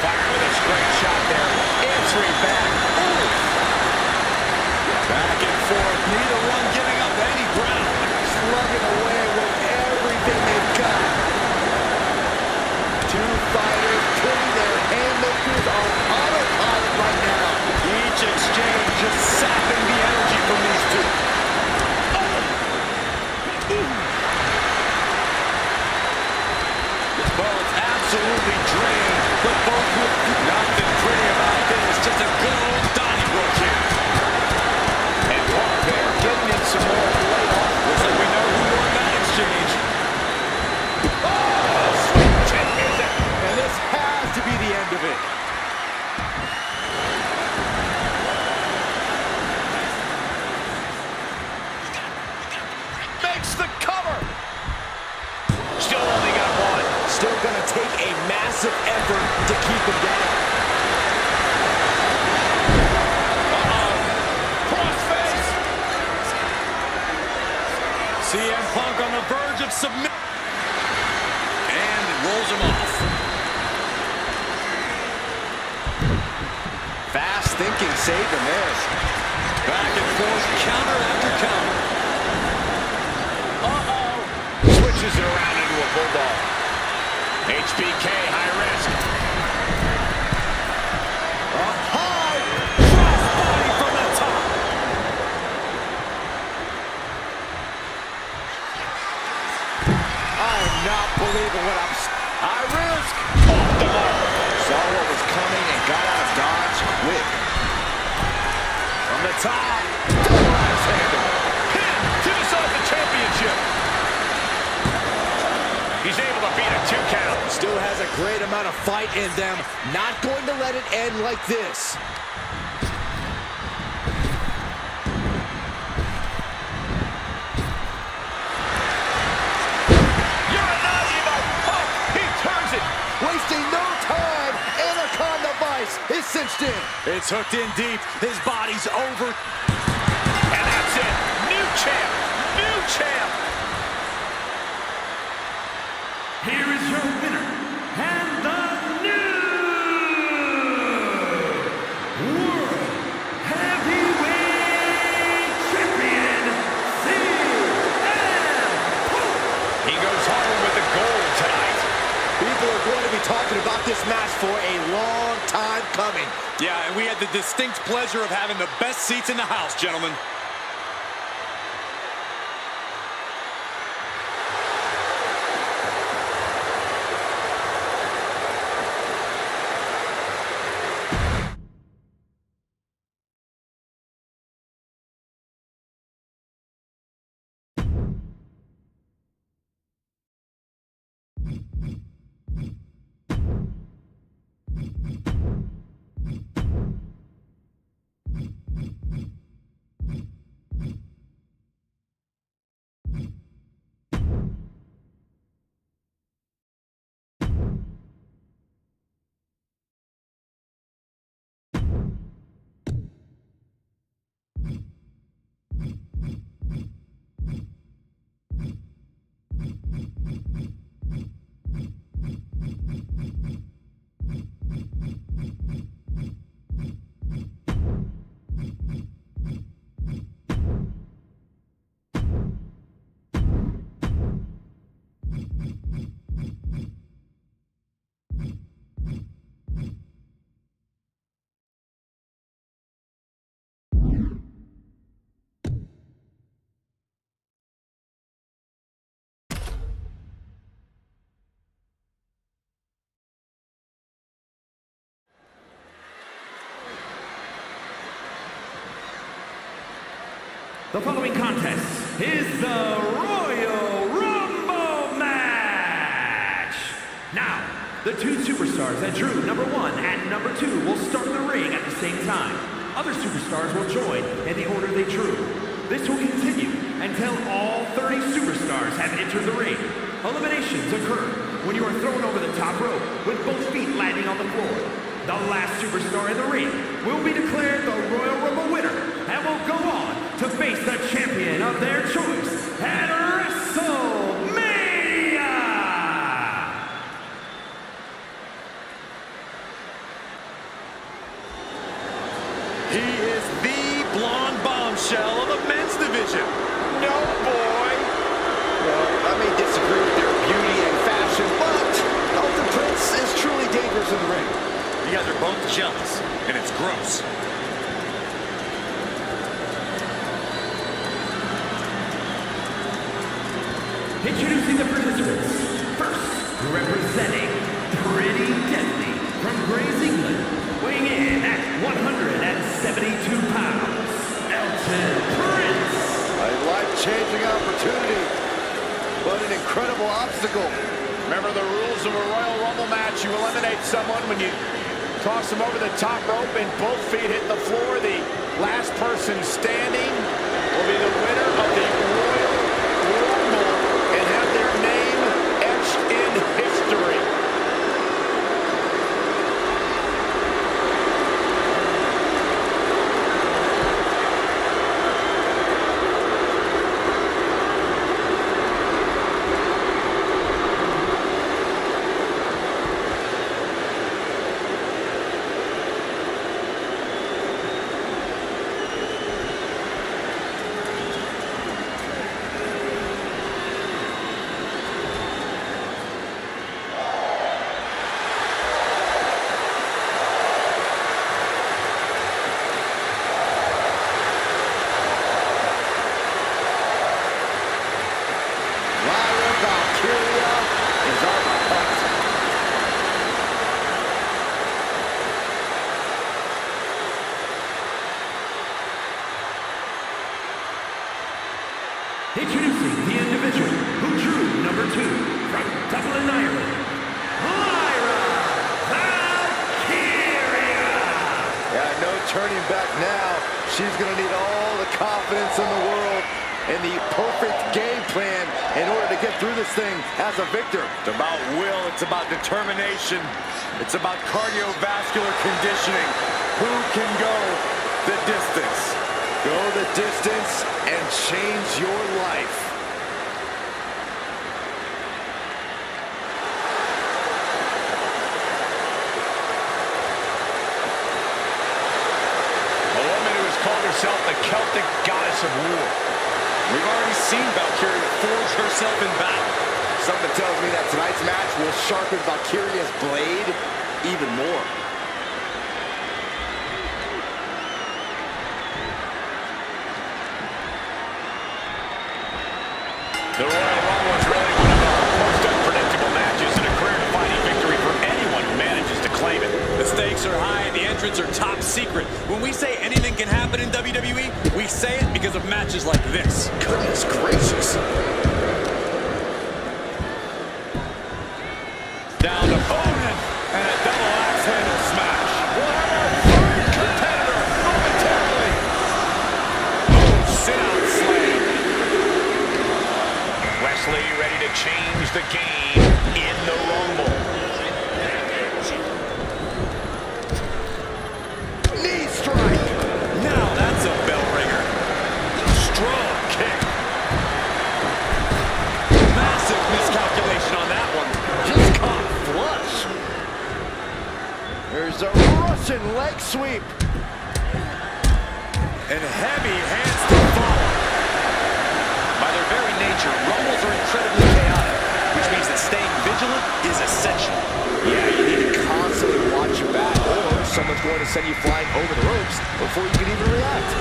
Firing with a straight shot there. Answering back. Back and forth. Neither one giving up any ground. Slugging away with everything they've got. Two fighters putting their haymakers on autopilot right now. Each exchange just sapping the energy from these two. Both absolutely drained, but both with nothing pretty about this. Just a good old Donnybrook here. And Punk there getting in some more layoff. Looks like we know who won that exchange. Oh, sweet chin music. And this has to be the end of it. Makes the cover. massive effort to keep him down. Crossface. CM Punk on the verge of submission. And rolls him off. Fast thinking saved him there. Back and forth, counter after counter. Switches it around into a bulldog. HBK, high risk. A high crossbody from the top. I'm not believing what I'm... High risk. Off the mark. Saw what was coming and got out of dodge quick. From the top. Double axe handle. Pin to decide the championship. He's able to beat a 2 count. Still has a great amount of fight in them. Not going to let it end like this. He turns it. Wasting no time. Anaconda Vice is cinched in. It's hooked in deep. His body's over. And that's it. New champ. New champ. Here is your winner, and the new World Heavyweight Champion, CM Punk. He goes home with the gold tonight. People are going to be talking about this match for a long time coming. Yeah, and we had the distinct pleasure of having the best seats in the house, gentlemen. The following contest is the Royal Rumble match. Now, the two superstars that drew number 1 and number 2 will start in the ring at the same time. Other superstars will join in the order they drew. This will continue until all 30 superstars have entered the ring. Eliminations occur when you are thrown over the top rope with both feet landing on the floor. The last superstar in the ring will be declared the Royal Rumble winner and will go on to face the champion of their choice at WrestleMania! He is the blonde bombshell of the men's division. No, boy. Well, I may disagree with their beauty and fashion, but Elton Prince is truly dangerous in the ring. You guys are both jealous, and it's gross. Introducing the participants. First, representing Pretty Deadly from Grays, England, weighing in at 172 pounds, Elton Prince. A life-changing opportunity, but an incredible obstacle. Remember the rules of a Royal Rumble match. You eliminate someone when you toss them over the top rope and both feet hit the floor. The last person standing will be the winner of the Royal Rumble and have their name etched in history. turning back now. She's going to need all the confidence in the world and the perfect game plan in order to get through this thing as a victor. It's about will, it's about determination, it's about cardiovascular conditioning. Who can go the distance? Go the distance and change your life. A woman who has called herself the Celtic goddess of war. We've already seen Valkyria forge herself in battle. Something tells me that tonight's match will sharpen Valkyria's blade even more. The Royal Rumble is really one of the most unpredictable matches in a career-defining victory for anyone who manages to claim it. The stakes are high and the entrants are top secret. When we say anything can happen in WWE, we say it because of matches like this. Goodness gracious. Down to Bowman and a double axe handle smash. We'll have our third competitor momentarily. Oh, sit-out slam. Wesley ready to change the game in the Rumble. Knee strike. Now that's a bell ringer. Strong kick. Massive miscalculation on that one. Just caught flush. There's a Russian leg sweep. And heavy hands to follow. By their very nature, Rumbles are incredibly chaotic, which means that staying vigilant is essential. Yeah, you need to constantly watch your back, or someone's going to send you flying over the ropes before you can even react.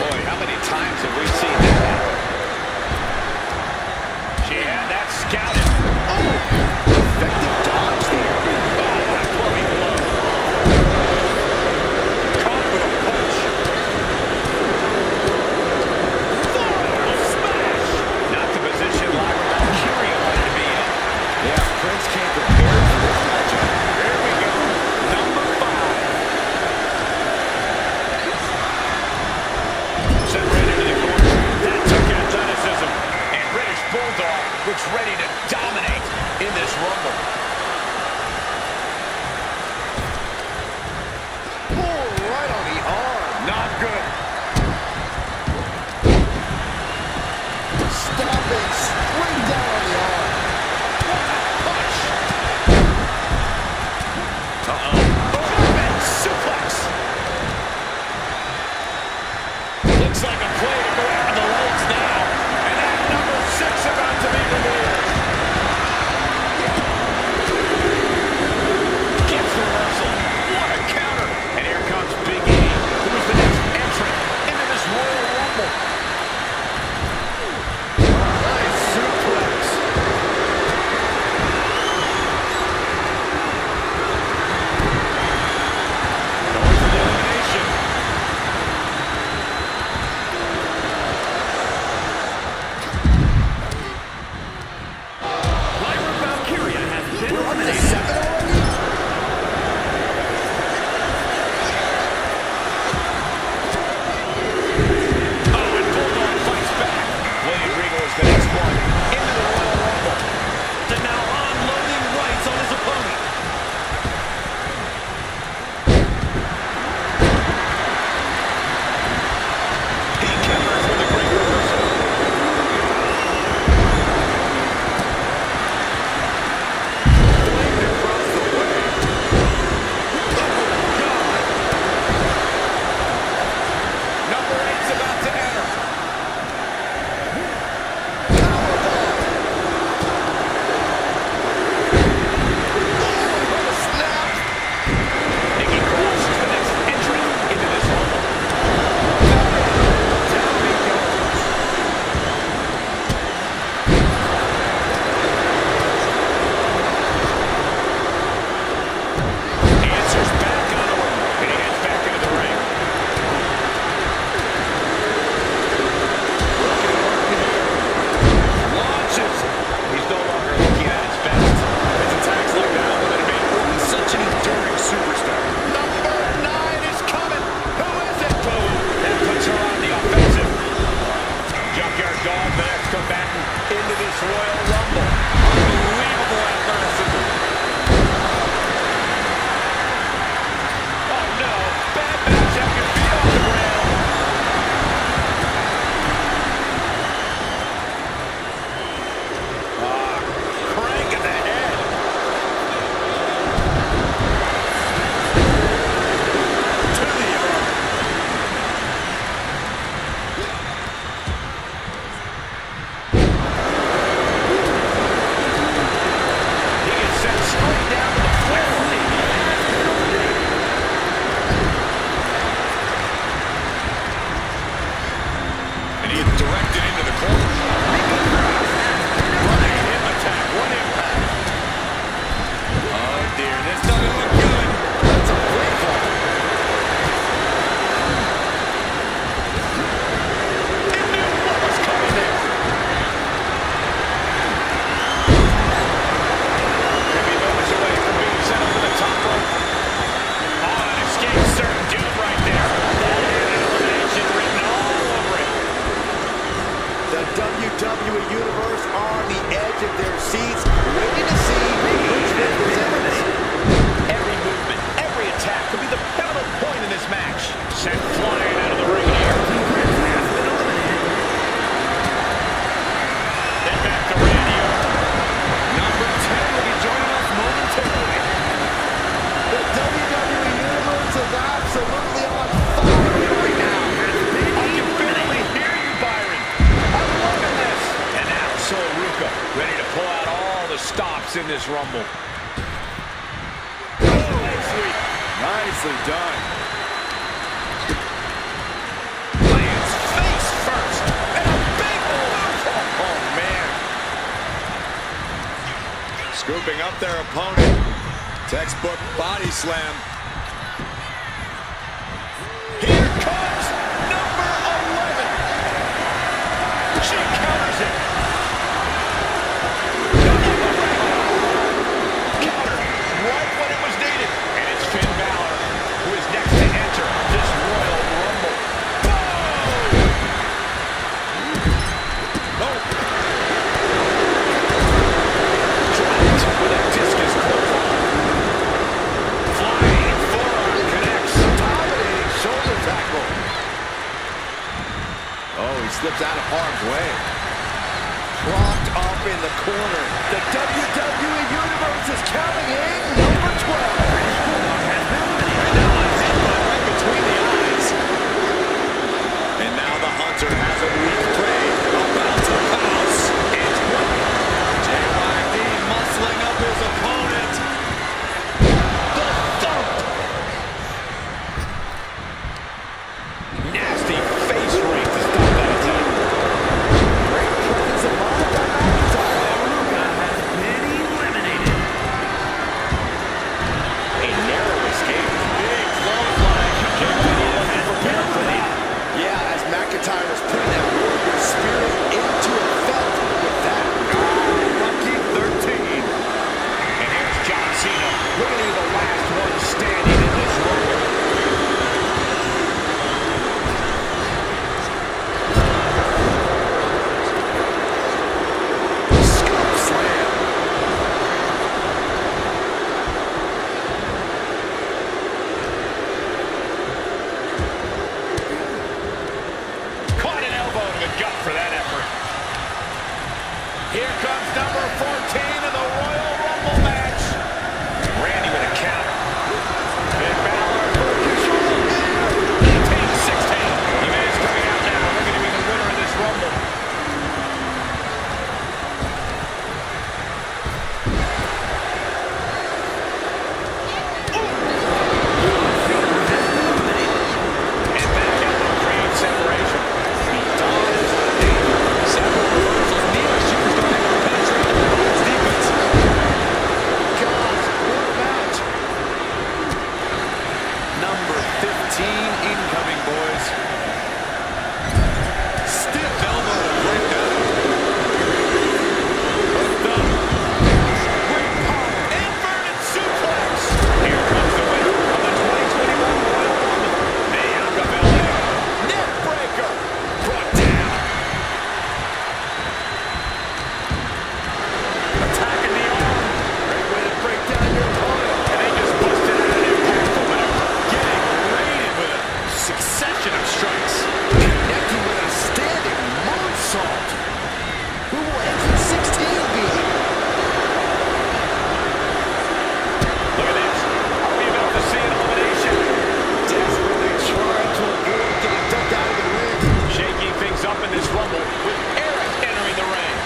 Boy, how many times have we seen that happen? She had that scouted. Effective dodge there. Oh, what a clubbing blow. Caught with a punch. Forearm smash. Not the position Lyra Valkyria wanted to be in. Yeah, Prince came prepared for this matchup. Here we go. Number 5. Sent right into the corner. That took athleticism. And British Bulldog looks ready to dominate in this Rumble. Pull right on the arm. Not good. Stomping straight down on the arm. Punch. German suplex. Looks like a play to go out on the legs now. And that number 6 about to be removed. this Rumble. Nicely done. Lands face first. And a big move. Oh, man. Scooping up their opponent. Textbook body slam. Here comes number 11. She counters it. Counter right when it was needed. And it's Finn Balor who is next to enter this Royal Rumble. Oh. Dropped with a discus clothesline. Flying forearm connects. Dominating shoulder tackle. Oh, he slips out of harm's way. Propped up in the corner. The WWE Universe is counting in number 12. Right between the eyes. And now the Hunter has a weak play. About to pounce. It's working. JYD muscling up his opponent. The thump. Nasty face rake to stop that attack. Great presence of mind by McIntyre. Luka has been eliminated. A narrow escape. Big clothesline. JYD wasn't prepared for that. Yeah, as McIntyre was putting that warrior spirit into effect with that. Lucky 13. And here's John Cena, looking to be the last one standing in this Rumble. Scoop slam. Caught an elbow to the gut for that effort. Here comes number 14 of the Royal Rumble match. Randy with a counter. Finn Balor for control. 18-16. He is coming out now, looking to be the winner of this Rumble. And that elbow creates separation. Dawn is on danger. Several reversals. Neither superstar able to penetrate the opponent's defense. God, what a match. Number 15 incoming, boys. Stiff elbow to break down. Hooked up. Great power. Inverted suplex. Here comes the winner of the 2021 Royal Rumble. Bianca Belair. Neck breaker. Brought down. Attacking the arm. Great way to break down your opponent. And they just busted out an impactful maneuver. Getting raided with a succession of strikes. Connecting with a standing moonsault. Who will entrant 16 be? Look at this. Are we about to see an elimination? Desperately trying to avoid getting dumped out of the ring. Shaking things up in this Rumble with Eric entering the ring.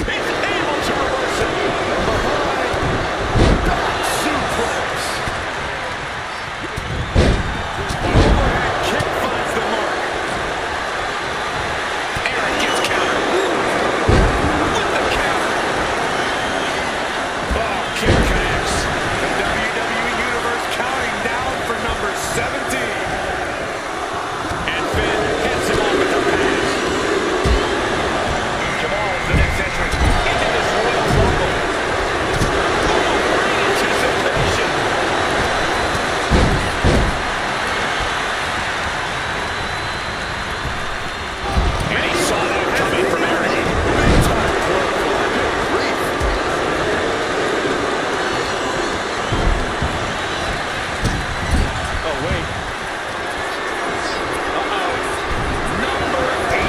He's able to reverse it. Back suplex. Overhead kick finds the mark. Eric gets countered. With the counter. Oh, kick connects. The WWE Universe counting down for number 17. And Finn hits him off with the pass. Jamal is the next entrant into this Royal Rumble. Great anticipation. And he saw that coming from Eric. Big time clothesline. Good grief. Oh, wait. Number 18.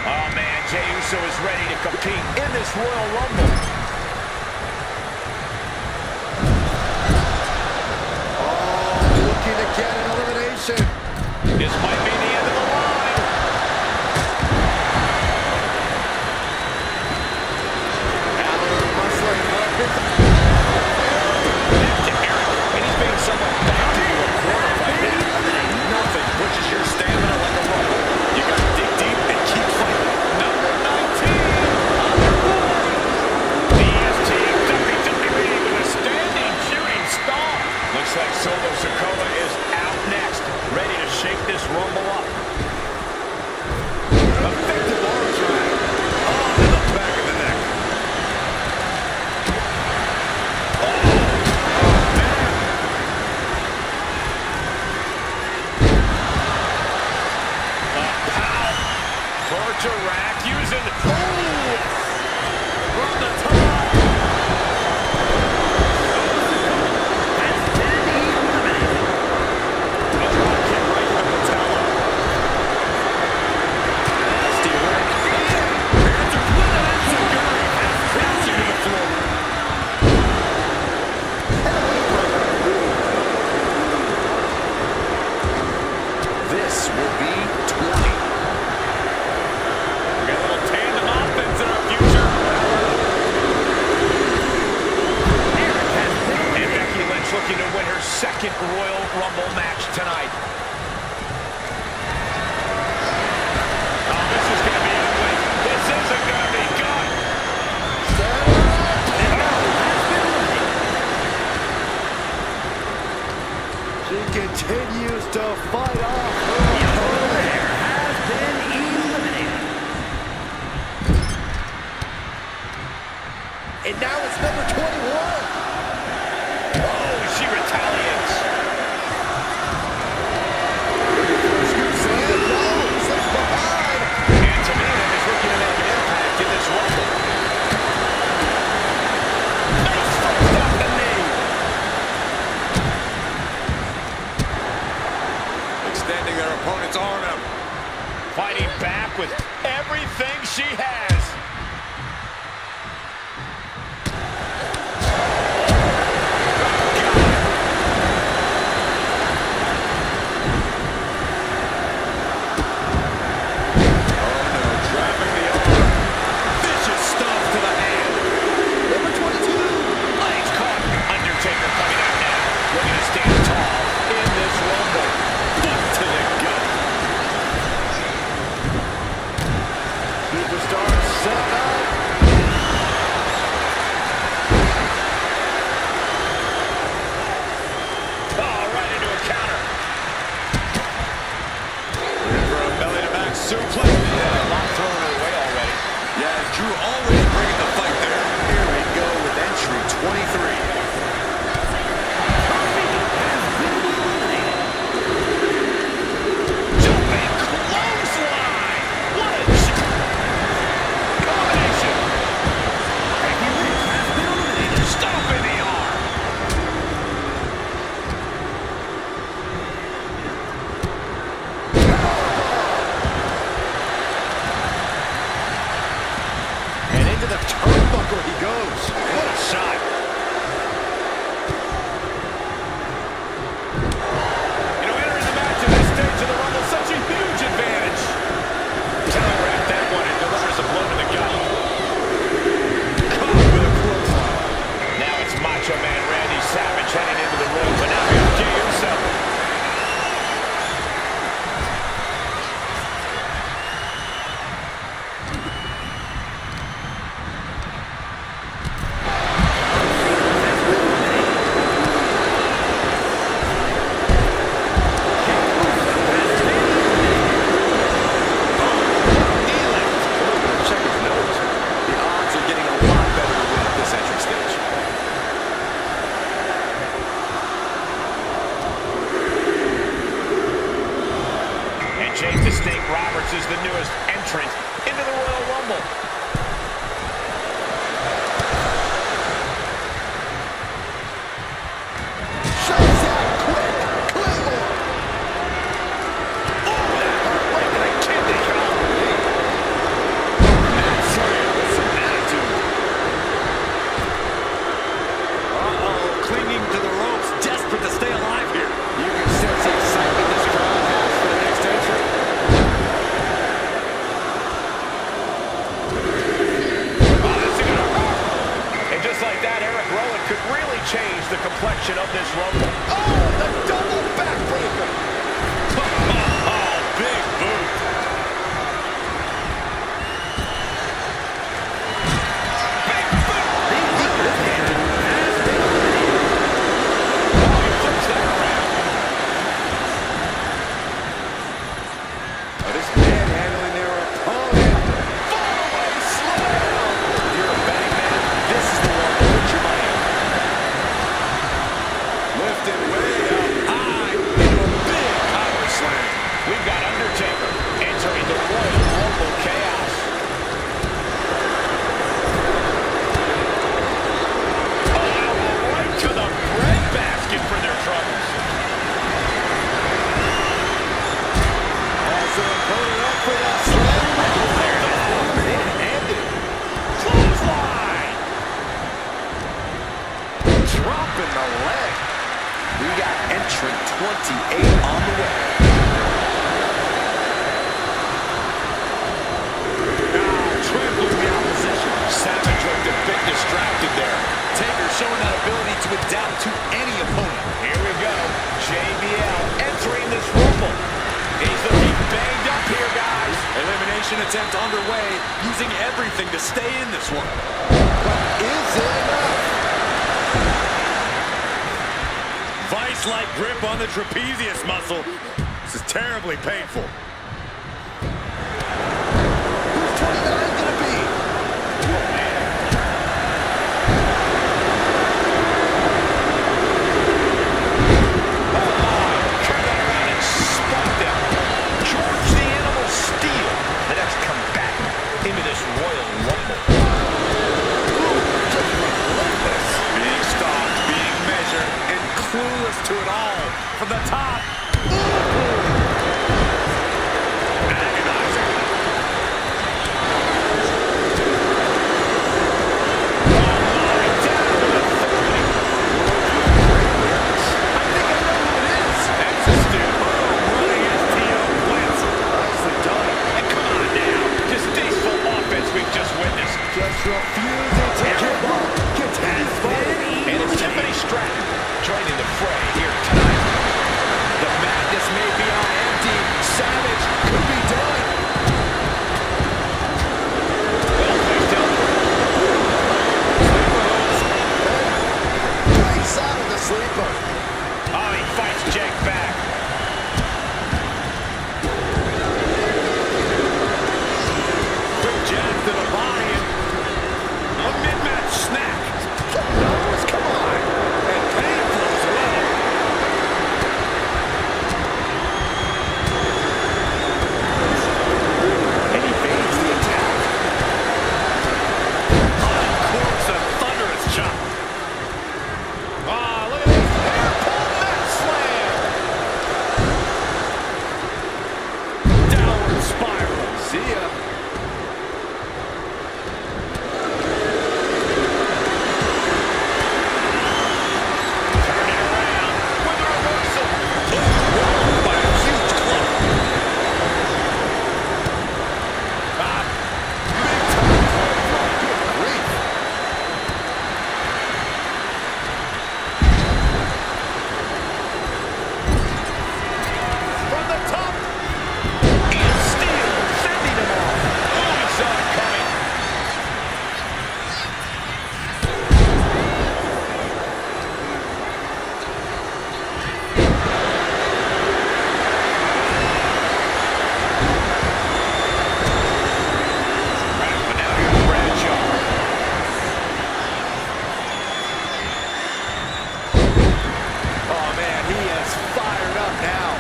Oh, man, Jey Uso is ready to compete in this Royal Rumble. Oh, look Major rack using... From the top. This will be 20. We got a little tandem offense in our future. And Becky Lynch looking to win her second Royal Rumble match tonight. Oh, this is going to be ugly. This isn't going to be good. She continues to fight off. Has been eliminated. And now it's number 21. Oh, she retaliates. Slam, no, slips behind. And Tamina is looking to make an impact in this Rumble. Nice first off the knee. Extending their opponent's arm out. Fighting back with everything she has. Dropping the arm. Vicious stuff to the hand. Number 22. Legs caught. Undertaker coming out now. Looking to stand tall in this Rumble. Foot to the gut. Superstar set up. Oh, right into a counter. For a belly-to-back suplex. Yeah, a lot thrown her way already. Yeah, Drew already bringing the fight there. Here we go with entry 23. Jumping clothesline. What a combination. Stomp in the arm. And into the turnbuckle he goes. What a shot. You know, entering the match at this stage of the Rumble, such a huge advantage. Counteract that one and delivers a blow to the gut. Caught with a clothesline. Now it's Macho Man Randy Savage heading into the ring, but now here's Jey Uso. Check his notes. The odds are getting a lot better to win at this entry stage. And Jake the Snake Roberts is the newest entrant into the Royal Rumble. Shots out quick. Claymore. Oh, that hurt right to the kidney. Some attitude. Clinging to the ropes, desperate to stay alive here. You can sense the excitement this crowd has for the next entry. attempt underway, using everything to stay in this one. But is it enough? Vice-like grip on the trapezius muscle. This is terribly painful. Who's 29 gonna be? Into this Royal Rumble. Being stalked, being measured, and clueless to it all. From the top. Agonizing. I think I know who it is. That's a steal. Running STO blitz. Nicely done. And come on now. Distasteful offense we've just witnessed. Just refusing to give up. Continues fighting. And it's Tiffany Stratton joining the fray here tonight. The madness may be on empty. Savage could be done. Well placed elbow. Breaks out of the sleeper. Oh, he fights Jake back. Quick jab to the body. And a mid-match snack. Numbers, come on. And painful as well. And he fades the attack. Uncorks a thunderous chop. Ah, look at this. Hair pull mat slam. Downward spiral. See ya. Turning around with a reversal. By a huge club. Good grief. From the top. And steal. Sending him off. Oh, he saw it coming. But now here's Bradshaw. Oh, man, he is fired up now.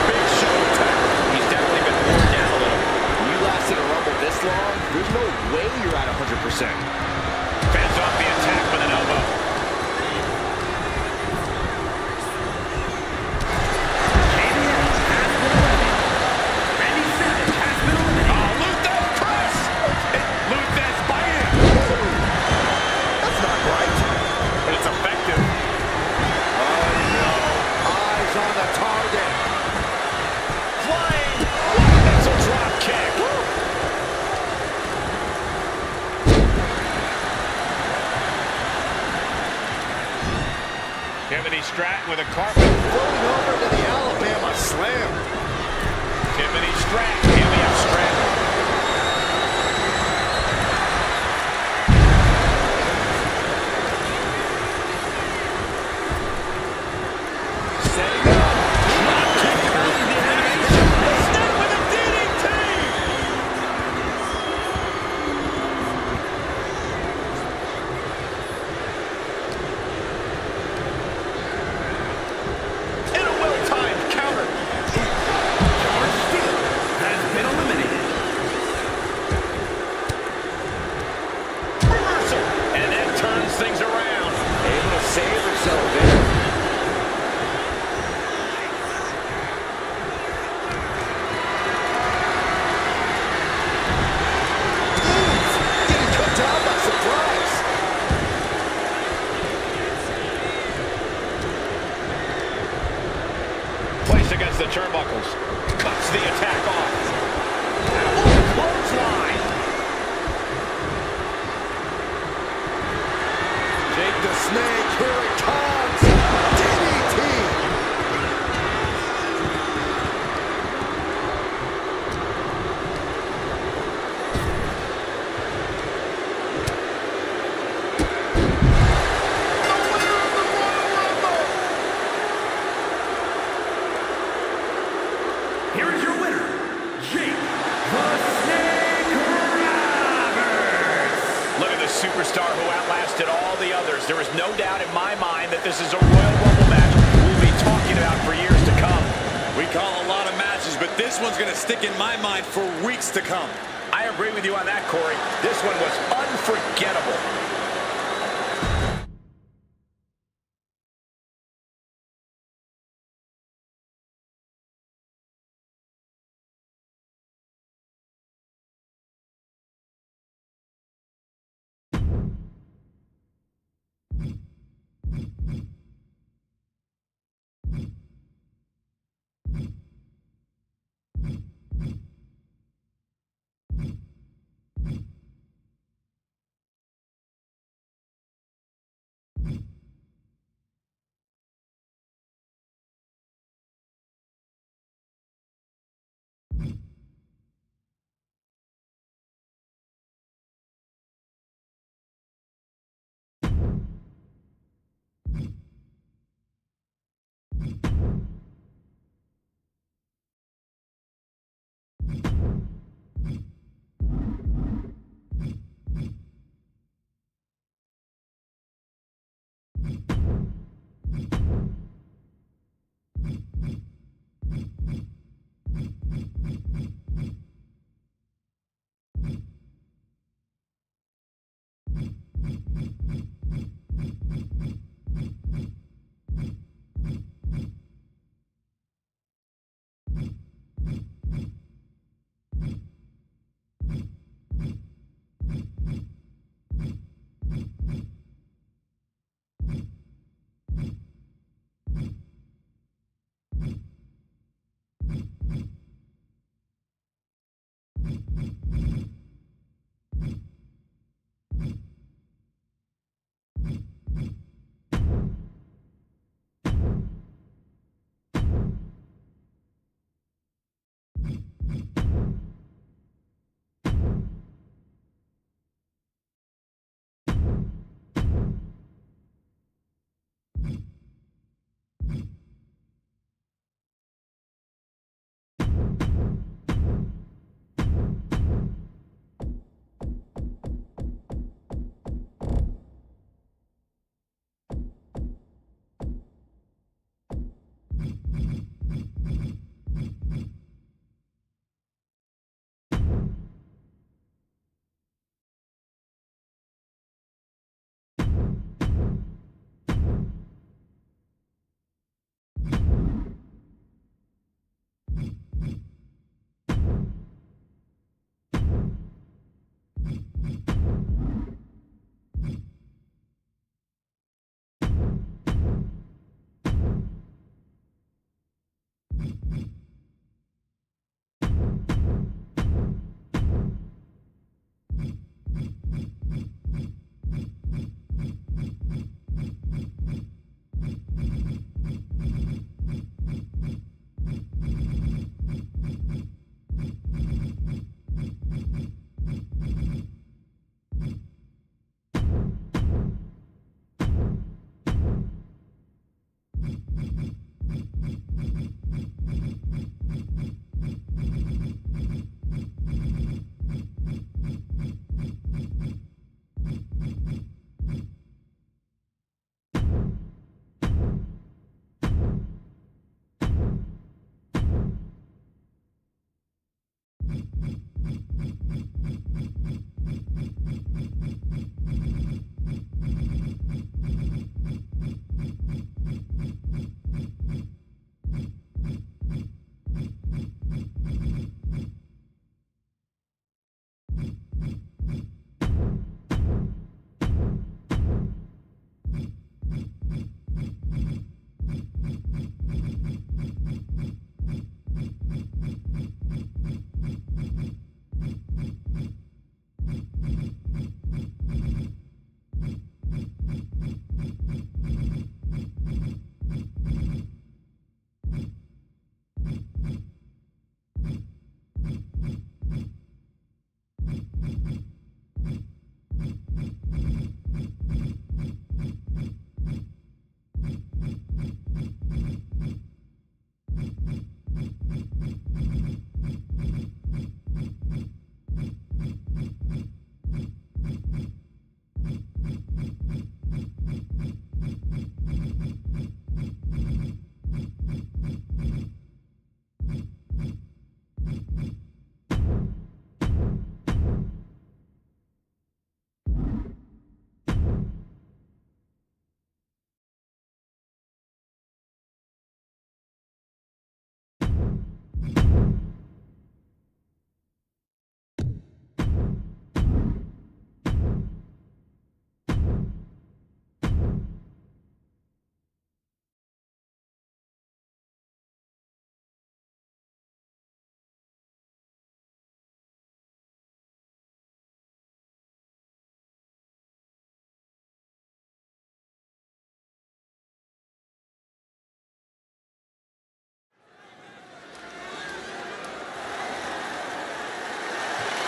Big show attack. He's definitely been worn down a little. When you lasted a Rumble this long, there's no way you're at 100%. Fends off the attack with an elbow. Randy Savage has been eliminated. Oh, Luthez press! Luthez biting. That's not right. But it's effective. Oh, no. Eyes on the target. Flying. That's a drop kick. Tiffany Stratton with a carpet. Floating over to the Alabama slam. Tiffany Stratton giving up Stratton. Setting up. Drop kick early the animation. Snap with a DDT. And a well-timed counter. George Steele has been eliminated. superstar who outlasted all the others. There is no doubt in my mind that this is a Royal Rumble match we'll be talking about for years to come. We call a lot of matches, but this one's going to stick in my mind for weeks to come. I agree with you on that, Corey. This one was unforgettable.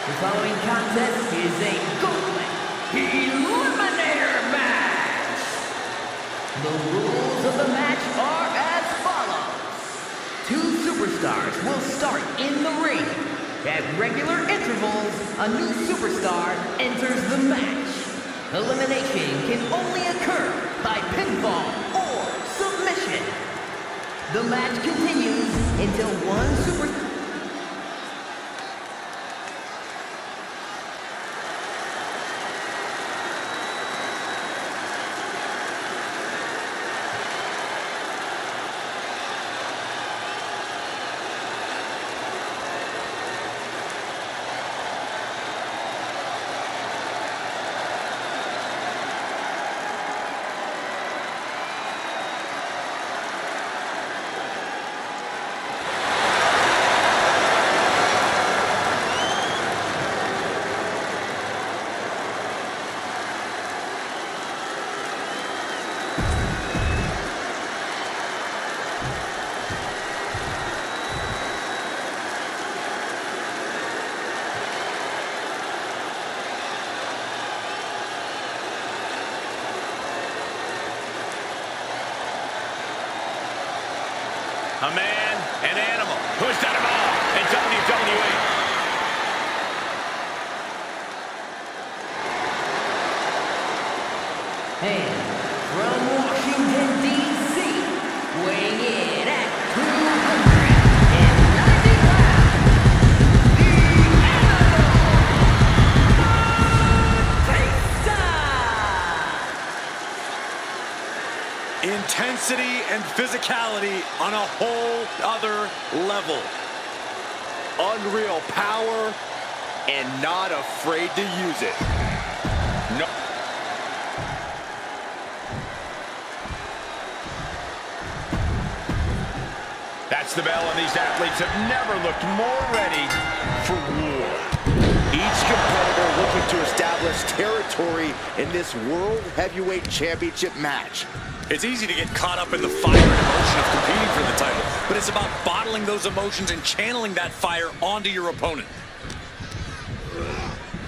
The following contest is a gauntlet eliminator match. The rules of the match are as follows. 2 superstars will start in the ring. At regular intervals, a new superstar enters the match. Elimination can only occur by pinfall or submission. The match continues until one superstar... A man, an animal. Who's done it all in WWE? And from Washington, D.C., weighing in at 290 pounds, the Animal, Intensity and physicality on a whole other level. Unreal power and not afraid to use it. No. That's the bell, and these athletes have never looked more ready for war. Each competitor looking to establish territory in this World Heavyweight Championship match. It's easy to get caught up in the fire and emotion of competing for the title, but it's about bottling those emotions and channeling that fire onto your opponent.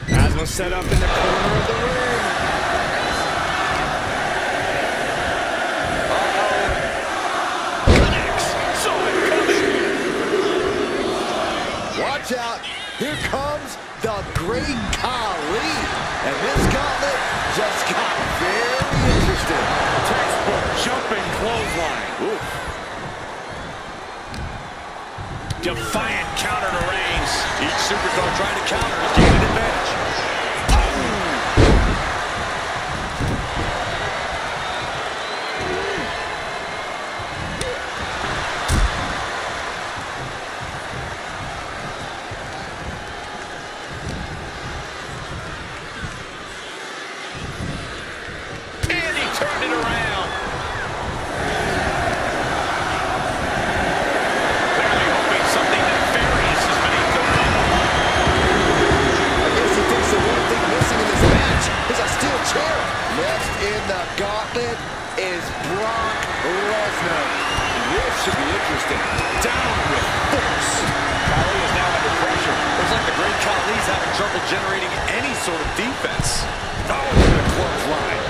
Asma set up in the corner of the ring. Watch out. Here comes the Great Khali. And this gauntlet just got very interesting. Textbook jumping clothesline. Oof. Defiant counter to Reigns. Each superstar trying to counter to gain an advantage. Turned it around. Clearly hoping something nefarious is beneath the ring. I guess he thinks the one thing missing in this match is a steel chair. Next in the gauntlet is Brock Lesnar. This should be interesting. Down with force. Khali is now under pressure. Looks like the Great Khali's having trouble generating any sort of defense. Oh, the clothesline.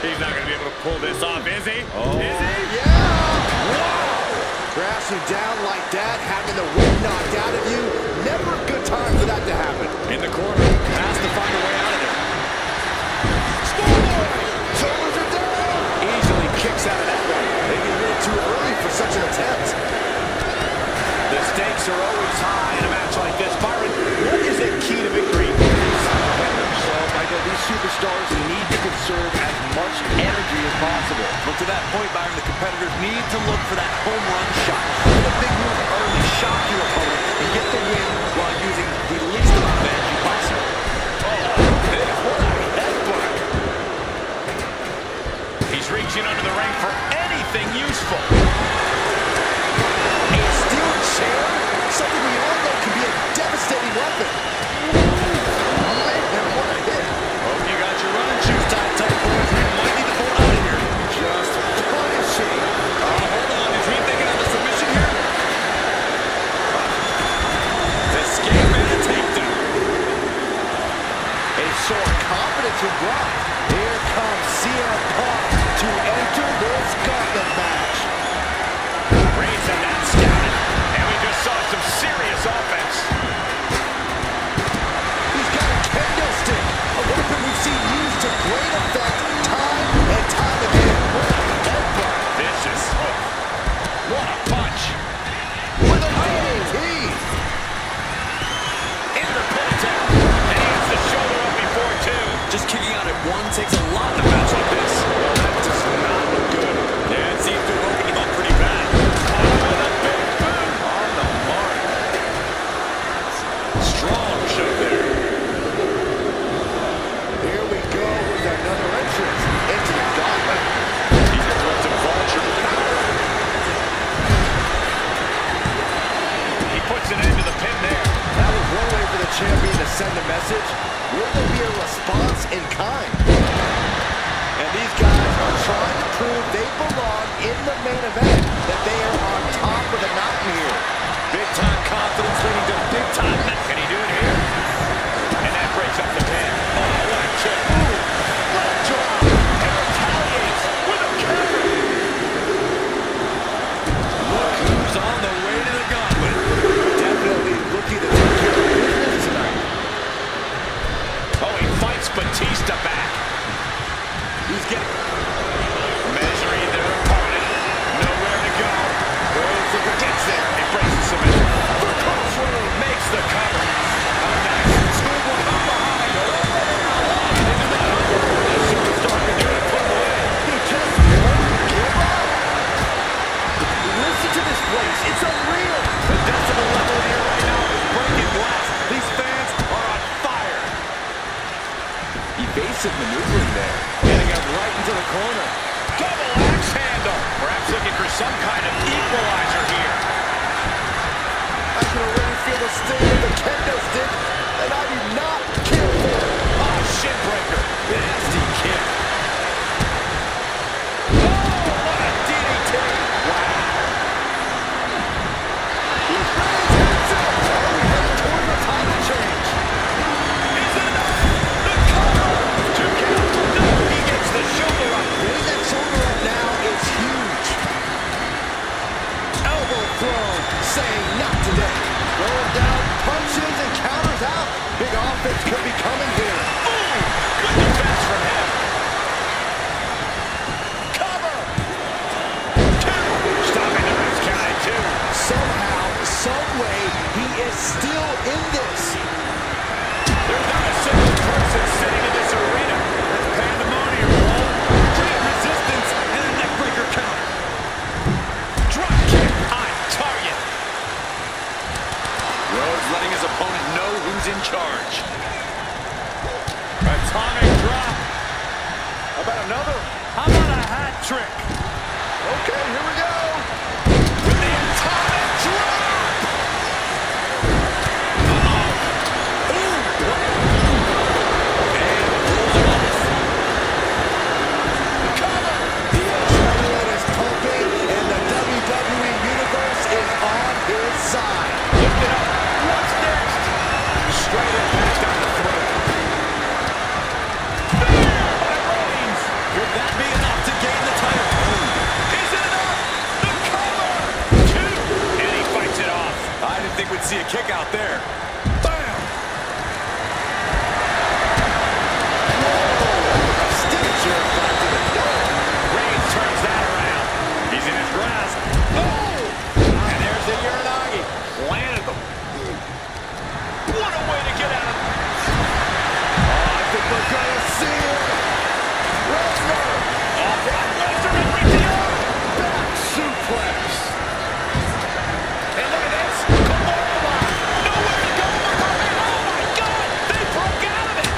He's not going to be able to pull this off, is he? Oh, Is he? yeah! Whoa! Crashing down like that, having the wind knocked out of you, never a good time for that to happen. In the corner, has to find a way out of there. Shoulders are down! Easily kicks out of that one. Maybe a little too early for such an attempt. The stakes are always high in a match like this. Byron, what is the key to victory? So, Michael, these superstars need to conserve as much energy as possible. But to that point, Byron, the competitors need to look for that home run shot. Get a big move early, shock your opponent, and get the win while using the least amount of energy possible. What a headbutt. He's reaching under the ring for anything useful. A steel chair? Something we all know can be a devastating weapon. And what a hit. Hope you got your running shoes tied tight, boys. We might need to pull out of here. Just punishing. Hold on, is he thinking of the aforementioned drop. Here comes CM Punk to enter this gauntlet match. Reigns had that scouted, and we just saw some serious offense. He's got a kendo stick, a weapon we've seen used to great effect time and time again. Headbutt. Vicious. Oh. What a punch. With a DDT. Into the pin attempt. And he gets the shoulder up before, too. Just kicking out at one takes a lot in a match like this. Well, that does not look good. Yeah, it seems to have woken him up pretty bad. Oh, the big boot. On the mark. Strong shove there. Here we go with another entrance into the gauntlet. He can throw some vulture. He puts an end to the pin there. That was one way for the champion to send a message. Will there be a response in kind? And these guys are trying to prove they belong in the main event, that they are on top of the mountain here. Big time confidence leading to big time. Can he do it here? And that breaks up the pin. Oh, what a kick. Leg drop. And retaliates with a counter. Look who's on the way to the gauntlet. Definitely looking to take care of business tonight. Oh, he fights Batista back. He's getting... Measuring their opponent. Nowhere to go. Goes up against it. He breaks the submission. The crossroad makes the cover. Oh, nice. Schoolboy from behind. Into the cover. The superstar can do it from away. He just won't give up. Listen to this place. It's unreal. The decibel level here right now is breaking glass. These fans are on fire. Evasive maneuvering there. Getting him right into the corner. Double axe handle. Perhaps looking for some kind of equalizer here. I can already feel the sting of the kendo stick, and I do not care for it. Oh, shin breaker. Nasty kick. Oh, what a DDT. Wow. He's ready to hits it. Are we headed toward the title change? Is it enough? The cover. 2 count. No, he gets the shoulder up. Getting that shoulder up now is huge. Elbow thrown, saying not today. Going down, punches and counters out. Big offense could be coming here. Boom. Good defense from him. Cover. 2. Stopping the next count at 2. Somehow, some way, he is still in this. There's not a single person sitting in this arena. There's pandemonium, Paul. Great resistance and a neckbreaker counter. Drop kick on target. Rhodes letting his opponent know who's in charge. Atomic drop. How about another? How about a hat trick? Okay, here we go. With the atomic drop. The adrenaline is pumping, and the WWE Universe is on his side. Lift it up. What's next? Straight impact on the throat. By Reigns. Could that be enough to gain the title? Is it enough? The cover. 2. And he fights it off. I didn't think we'd see a kick out there. Bam. Stitcher back to the dome. Reigns turns that around. He's in his grasp. Oh! And there's the Uranagi. Landed them. What a way to get out of it. I think we're gonna see it. Lesnar, Oh, Brock Lesnar and Ricky O. back suplex. And look at this. Kimura. Nowhere to go. Oh, my God. They broke out of it.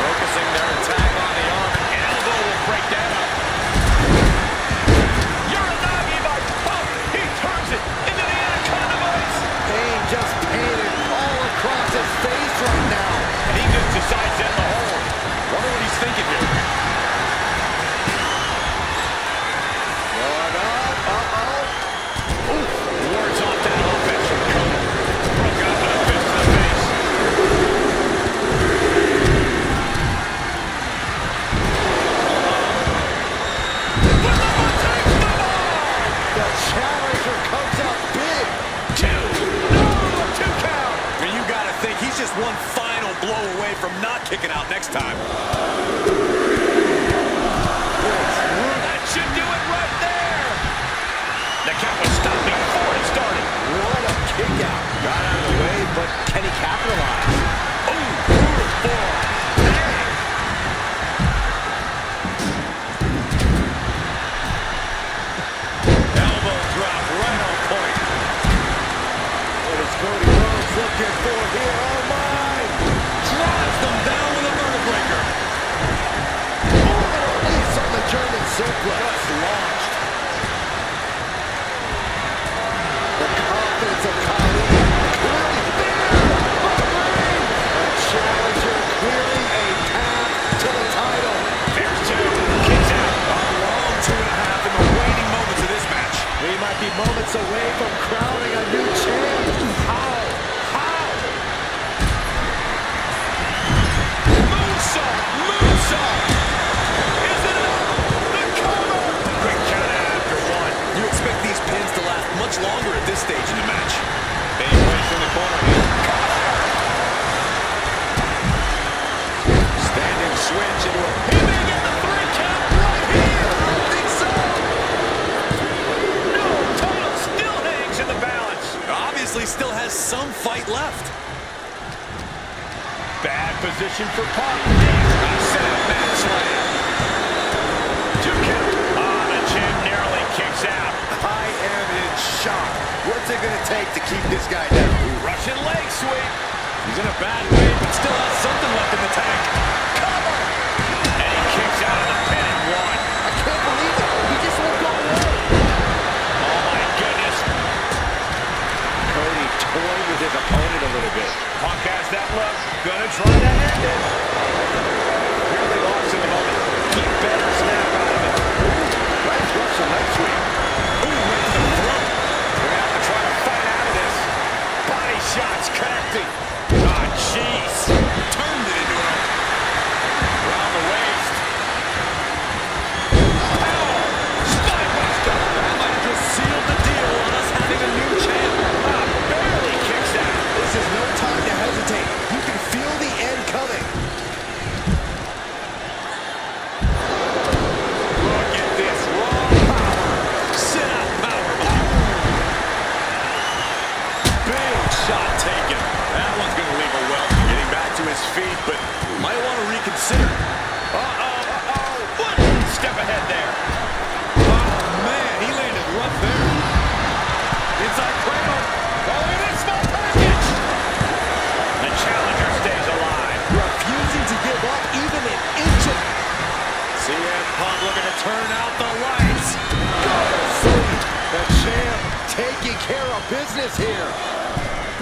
Focusing their attack on the arm. An elbow will break that up. Uranagi by Punk. He turns it into the Anaconda Vice. Pain just painted all across his think he's just one final blow away from not kicking out next time. That should do it right there. The count was stopped before it started. What a kick out. Got out of the way, but can he capitalize? Oh, four. Elbow drop right on point. What is Cody Rhodes looking for here? Oh, my! Drives them down with a vertebra breaker. Release on the German suplex. Just launched. The confidence of Khali clearly there. A challenger clearing a path to the title. There's two. Kicks out. A long 2.5 in the waning moments of this match. We might be moments away from crowning a new champ. How? Moonsault! Moonsault! Is it enough? The cover! Quick count after one. You expect these pins to last much longer at this stage in the match. Being placed in the corner here. Standing switch into a... He may get the 3 count right here. I think so! No, title still hangs in the balance. Obviously still has some fight left. Bad position for Punk. Set up man slam. 2 count. The champ narrowly kicks out. I am in shock. What's it going to take to keep this guy down? Russian leg sweep. He's in a bad way, but still has something left in the tank. Cover. And he kicks out of the pin at 1. I can't believe it. He just won't go away. Oh my goodness. Cody toying with his opponent a little bit. Punk has that look. Gonna try to end it. Really lost in the moment. He better snap out of it. Nice Russian leg sweep. Ooh, right to the throat. We're gonna have to try to fight out of this. Body shots connecting. Ah, jeez. Turned it into an... Around the waist. Power. Spinebuster. That might have just sealed the deal on us having a new champ. Barely kicks out. This is no time to hesitate. You can feel the end coming. Look at this raw power. Sit out powerbomb. Big shot taken. That one's going to leave a well. Getting back to his feet, but might want to reconsider. What? Step ahead there. Oh, man, he landed rough there. Inside Kramer. Oh, look at this small package. The challenger stays alive. Refusing to give up even an inch of... CM Punk looking to turn out the lights. Sweet. The champ taking care of business here.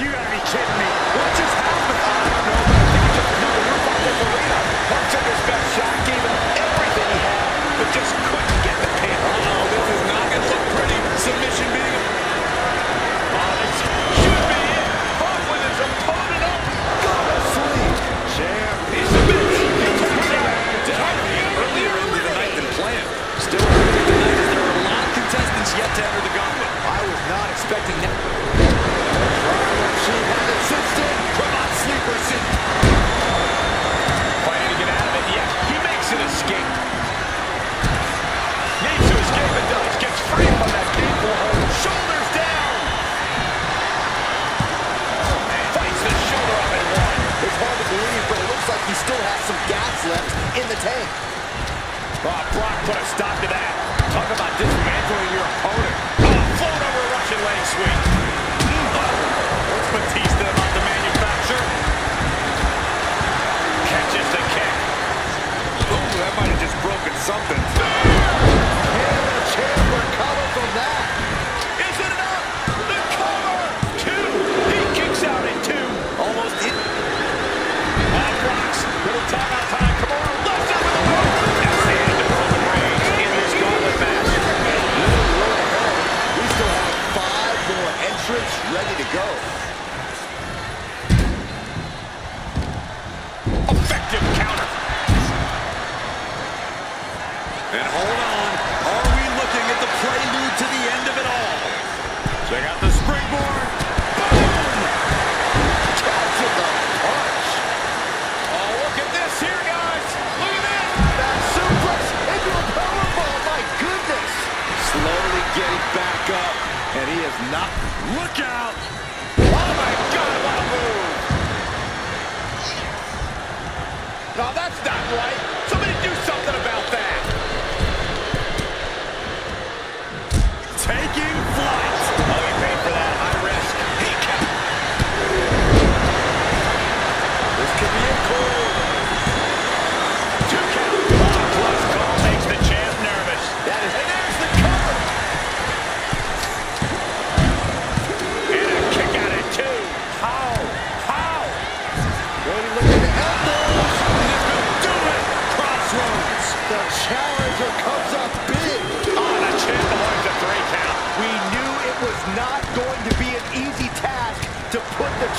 You gotta be kidding me. What just happened? I don't know, but I think he just blew the roof off this arena. Punk took his best shot, gave him everything he had, but just couldn't get the pin. Uh-oh, this is not going to look pretty. Submission being... This should be it. Punk with his opponent up. Sweet. Champ. He's the bitch. He taps out. Dominating earlier into the night than planned. Still early tonight as there are a lot of contestants yet to enter the gauntlet. I was not expecting that. She had insisted. Come on, sleeper sit. Fighting to get out of it, yet he makes an escape. Needs to escape and does. Gets free from that painful hold. Shoulders down. Fights the shoulder up at 1. It's hard to believe, but it looks like he still has some gas left in the tank. Brock put a stop to that. Talk about dismantling your opponent. Float over a Russian leg sweep. What's Batista about to manufacture? Catches the kick. Ooh, that might have just broken something. Can the champ recover from that? Is it enough? The cover. 2. He kicks out at 2. Almost in. Brock's little timeout time. Come on. Left up with the rope. That's the end of Roman Reigns in this gauntlet match.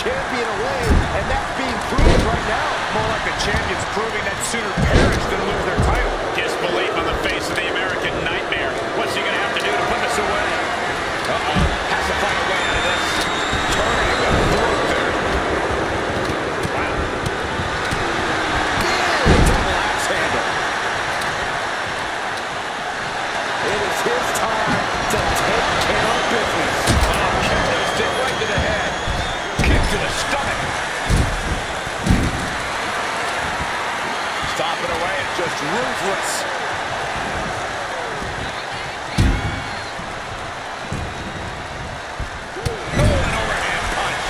champion away, and that's being proven right now. More like the champions proving that sooner perish than lose their title. Disbelief on the face of the American Nightmare. What's he going to have to do to put this away? Has to find a way out of this. Turning the throat there. Wow. Big double axe handle. It is his time to take care of business. Oh, kick to the stick right to the head. Kick to the stomach. Stomping away and just ruthless. Oh, an overhand punch.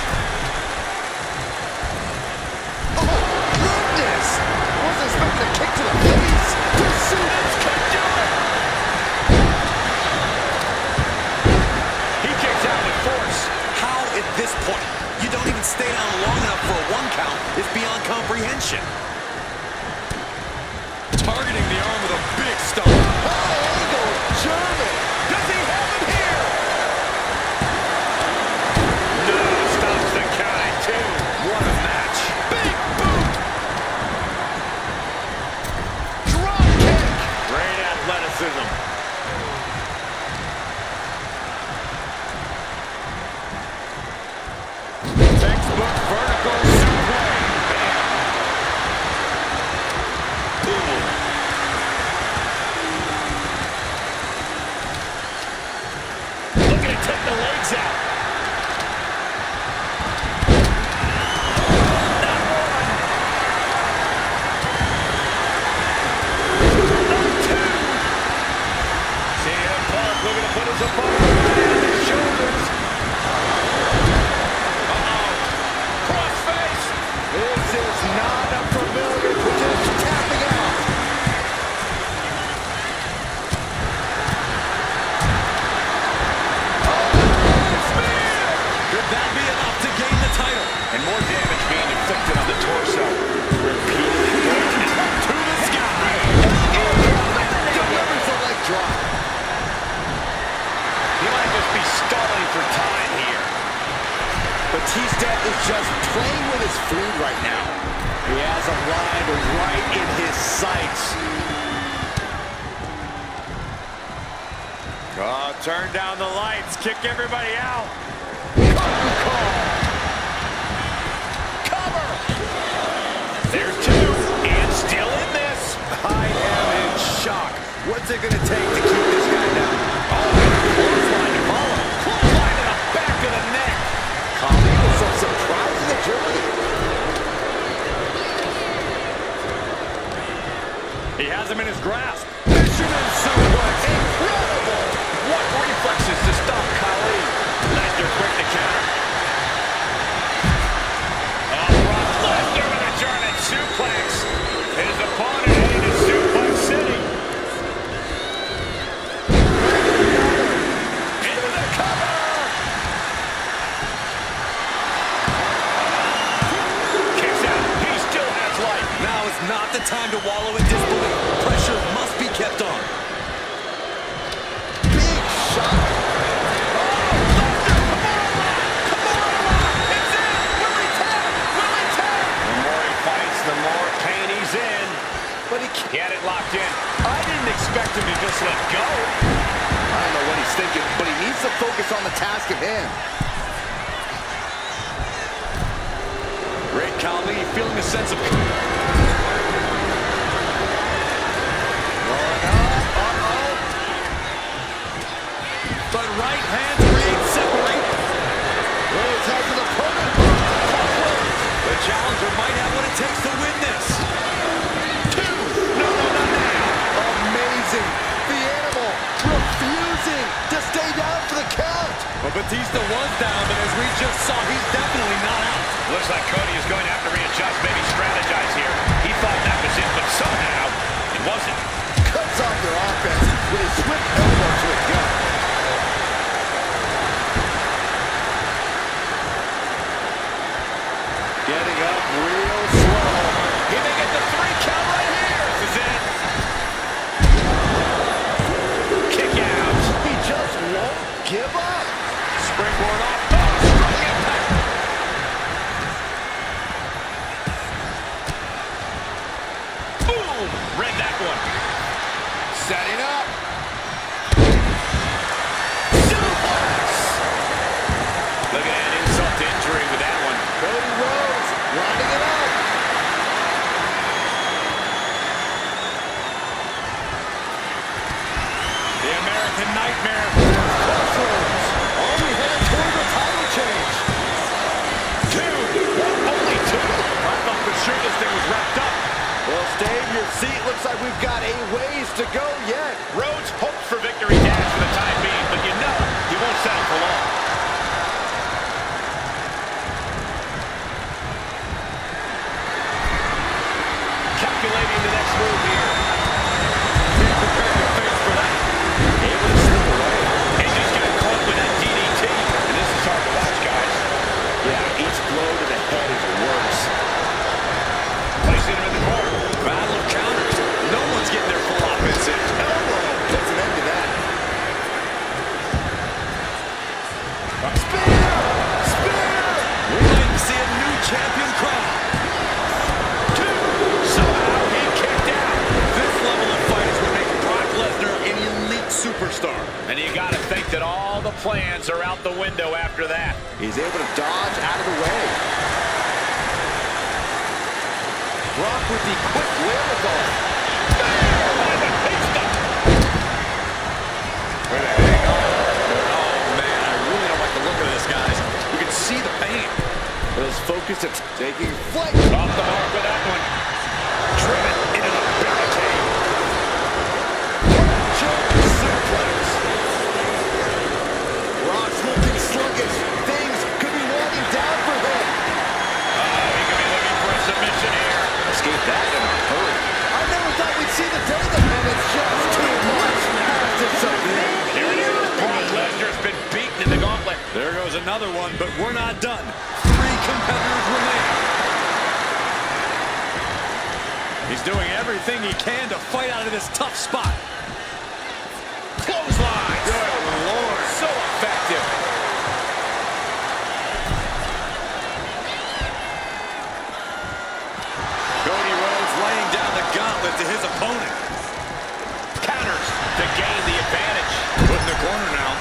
Oh, goodness! Wasn't expecting a kick to the face. This could do it. He kicks out with force. How at this point you don't even stay down long enough for a 1 count is beyond comprehension. Targeting the arm with a big stomp. Oh, angle, German. Does he have it here? No, stops the count at 2. What a match. Big boot. Drop kick. Great athleticism. Textbook vertical suplex. Looking to take the legs out. Not one. Not 2. CM Punk looking to put his opponent on his shoulders. Crossface. This is not a familiar position. Tapping out. Could that be enough to gain the title? And more damage being inflicted on the torso. Repeated to the sky. Delivers the leg drop. He might just be stalling for time here. Batista is just playing with his food right now. He has him lined right in his sights. Oh, turn down the lights, kick everybody out. Cover. There's 2. And still in this. I am in shock. What's it going to take to keep this guy down? Oh, clothesline to follow. Clothesline to the back of the neck. Kali with some surprising agility. He has him in his grasp. Fisherman suplex. Incredible. What reflexes to stop Kali. Lesnar quick to counter. Oh, Brock Lesnar with a German suplex. His opponent heading to Suplex City. Into the cover. Kicks out. He still has life. Now is not the time to wallow in disbelief. Pressure must be kept on. Big shot. The more he fights, the more pain he's in. But He had it locked in. I didn't expect him to just let go. I don't know what he's thinking, but he needs to focus on the task at hand. Great Kali feeling a sense of... But right hand creates separate. Rose has an opponent. The challenger might have what it takes to win this. 2. No, not now. Amazing. The animal refusing to stay down for the count. But Batista was down, but as we just saw, he's definitely not out. Looks like Cody is going to have to readjust, maybe strategize here. He thought that was it, but somehow it wasn't. Cuts off their offense with a swift elbow to the gut. Getting up real slow. He may get the 3 count right here. This is it. Kick out. He just won't give up. Springboard off. Oh, strong impact. Setting up. Look at that insult to injury with that one. Cody Rhodes lining it up. The American Nightmare. Crossroads. Are we headed toward the title change? Only two. I thought for sure this thing was wrapped up. Well, stay in your seat. Looks like we've got a ways to go yet. Rhodes hopes for victory dash for the time being, but you know he won't settle for long. Calculating the next move here. Can't prepare your face for that. Able to slip away. And just got caught with that DDT. And this is hard to watch, guys. Yeah, each blow to the head is worse. Placing him in the corner. Battle of counters. No one's getting their full offense in. Elbow. Puts an end to that. Spear! Spear! We might see a new champion crowned. Somehow he kicked out. This level of fight is what makes Brock Lesnar an elite superstar. And you got to think that all the plans are out the window after that. He's able to dodge out of the way. Brock with the quick wherewithal. Oh, man, I really don't like the look of this, guys. You can see the pain. His focus is taking flight. Off the mark with that one. Driven into the barricade. Choke suplex. Brock's looking sluggish. Things could be winding down for him. He could be looking for a submission here. Escape that in a hurry. I never thought we'd see the day that man. It's just too much. Has to submit. There it is. Brock Lesnar's been beaten in the gauntlet. There goes another one, but we're not done. 3 competitors remain. He's doing everything he can to fight out of this tough spot. Clothesline. Good Lord. So effective. Cody Rhodes laying down the gauntlet to his opponent. Counters to gain the advantage. Put in the corner now.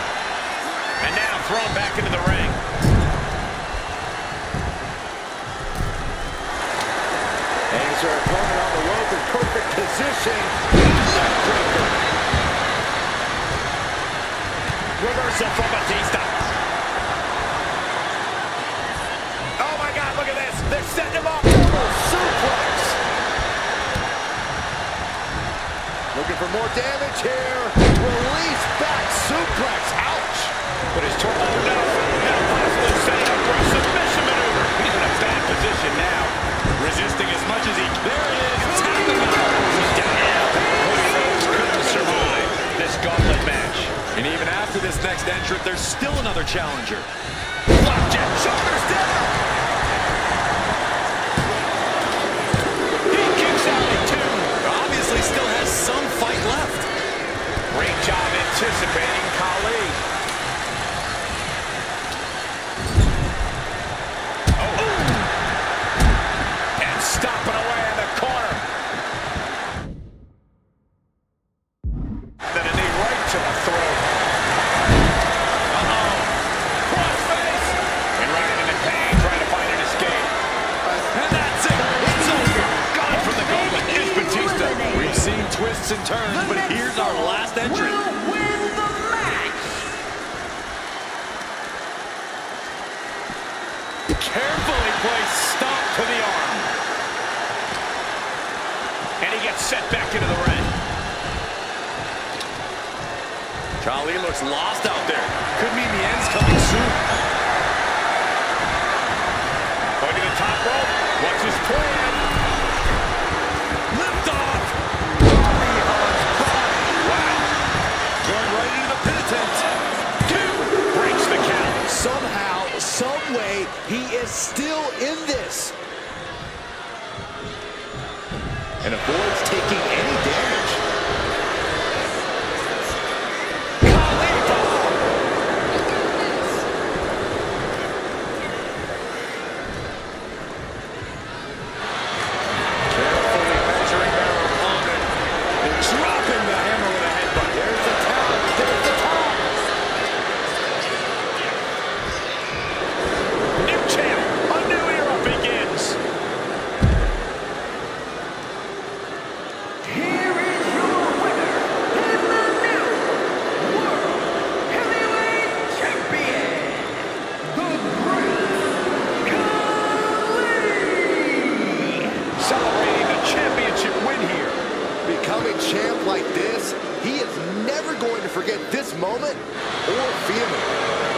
And now thrown back into the ring. Hangs her opponent on the rope in perfect position. Neckbreaker. Reversal from Batista. Oh my God, look at this. They're setting him up. Double suplex. Looking for more damage here. Release back suplex. Ouch. But his torn. Oh no. Now possibly setting up for a submission maneuver. He's in a bad position now. Resisting as much as he can. There it is. Tap him out. He's down now. Cody Rhodes couldn't survive this gauntlet match. And even after this next entrant, there's still another challenger. Flapjack. Shoulders down. He kicks out at 2. Obviously still has some fight left. Great job anticipating Khali. And stomping away in the corner. Then a knee right to the throat. Crossface. And right into pain, trying to find an escape. And that's it. It's over. Gone from the gauntlet is Batista. We've seen twists and turns, but here's our last entrant. Will win the match. Carefully placed stomp to the arm. And he gets set back into the ring. Khali looks lost out there. Could mean the end's coming soon. Going to the top rope. What's his plan? Lift off. Wow. Going right into the pit attempt. 2 breaks the count. Somehow, some way, he is still in this. And avoids taking any damage. Carefully measuring their opponent. And dropping the hammer with is never going to forget this moment or feeling.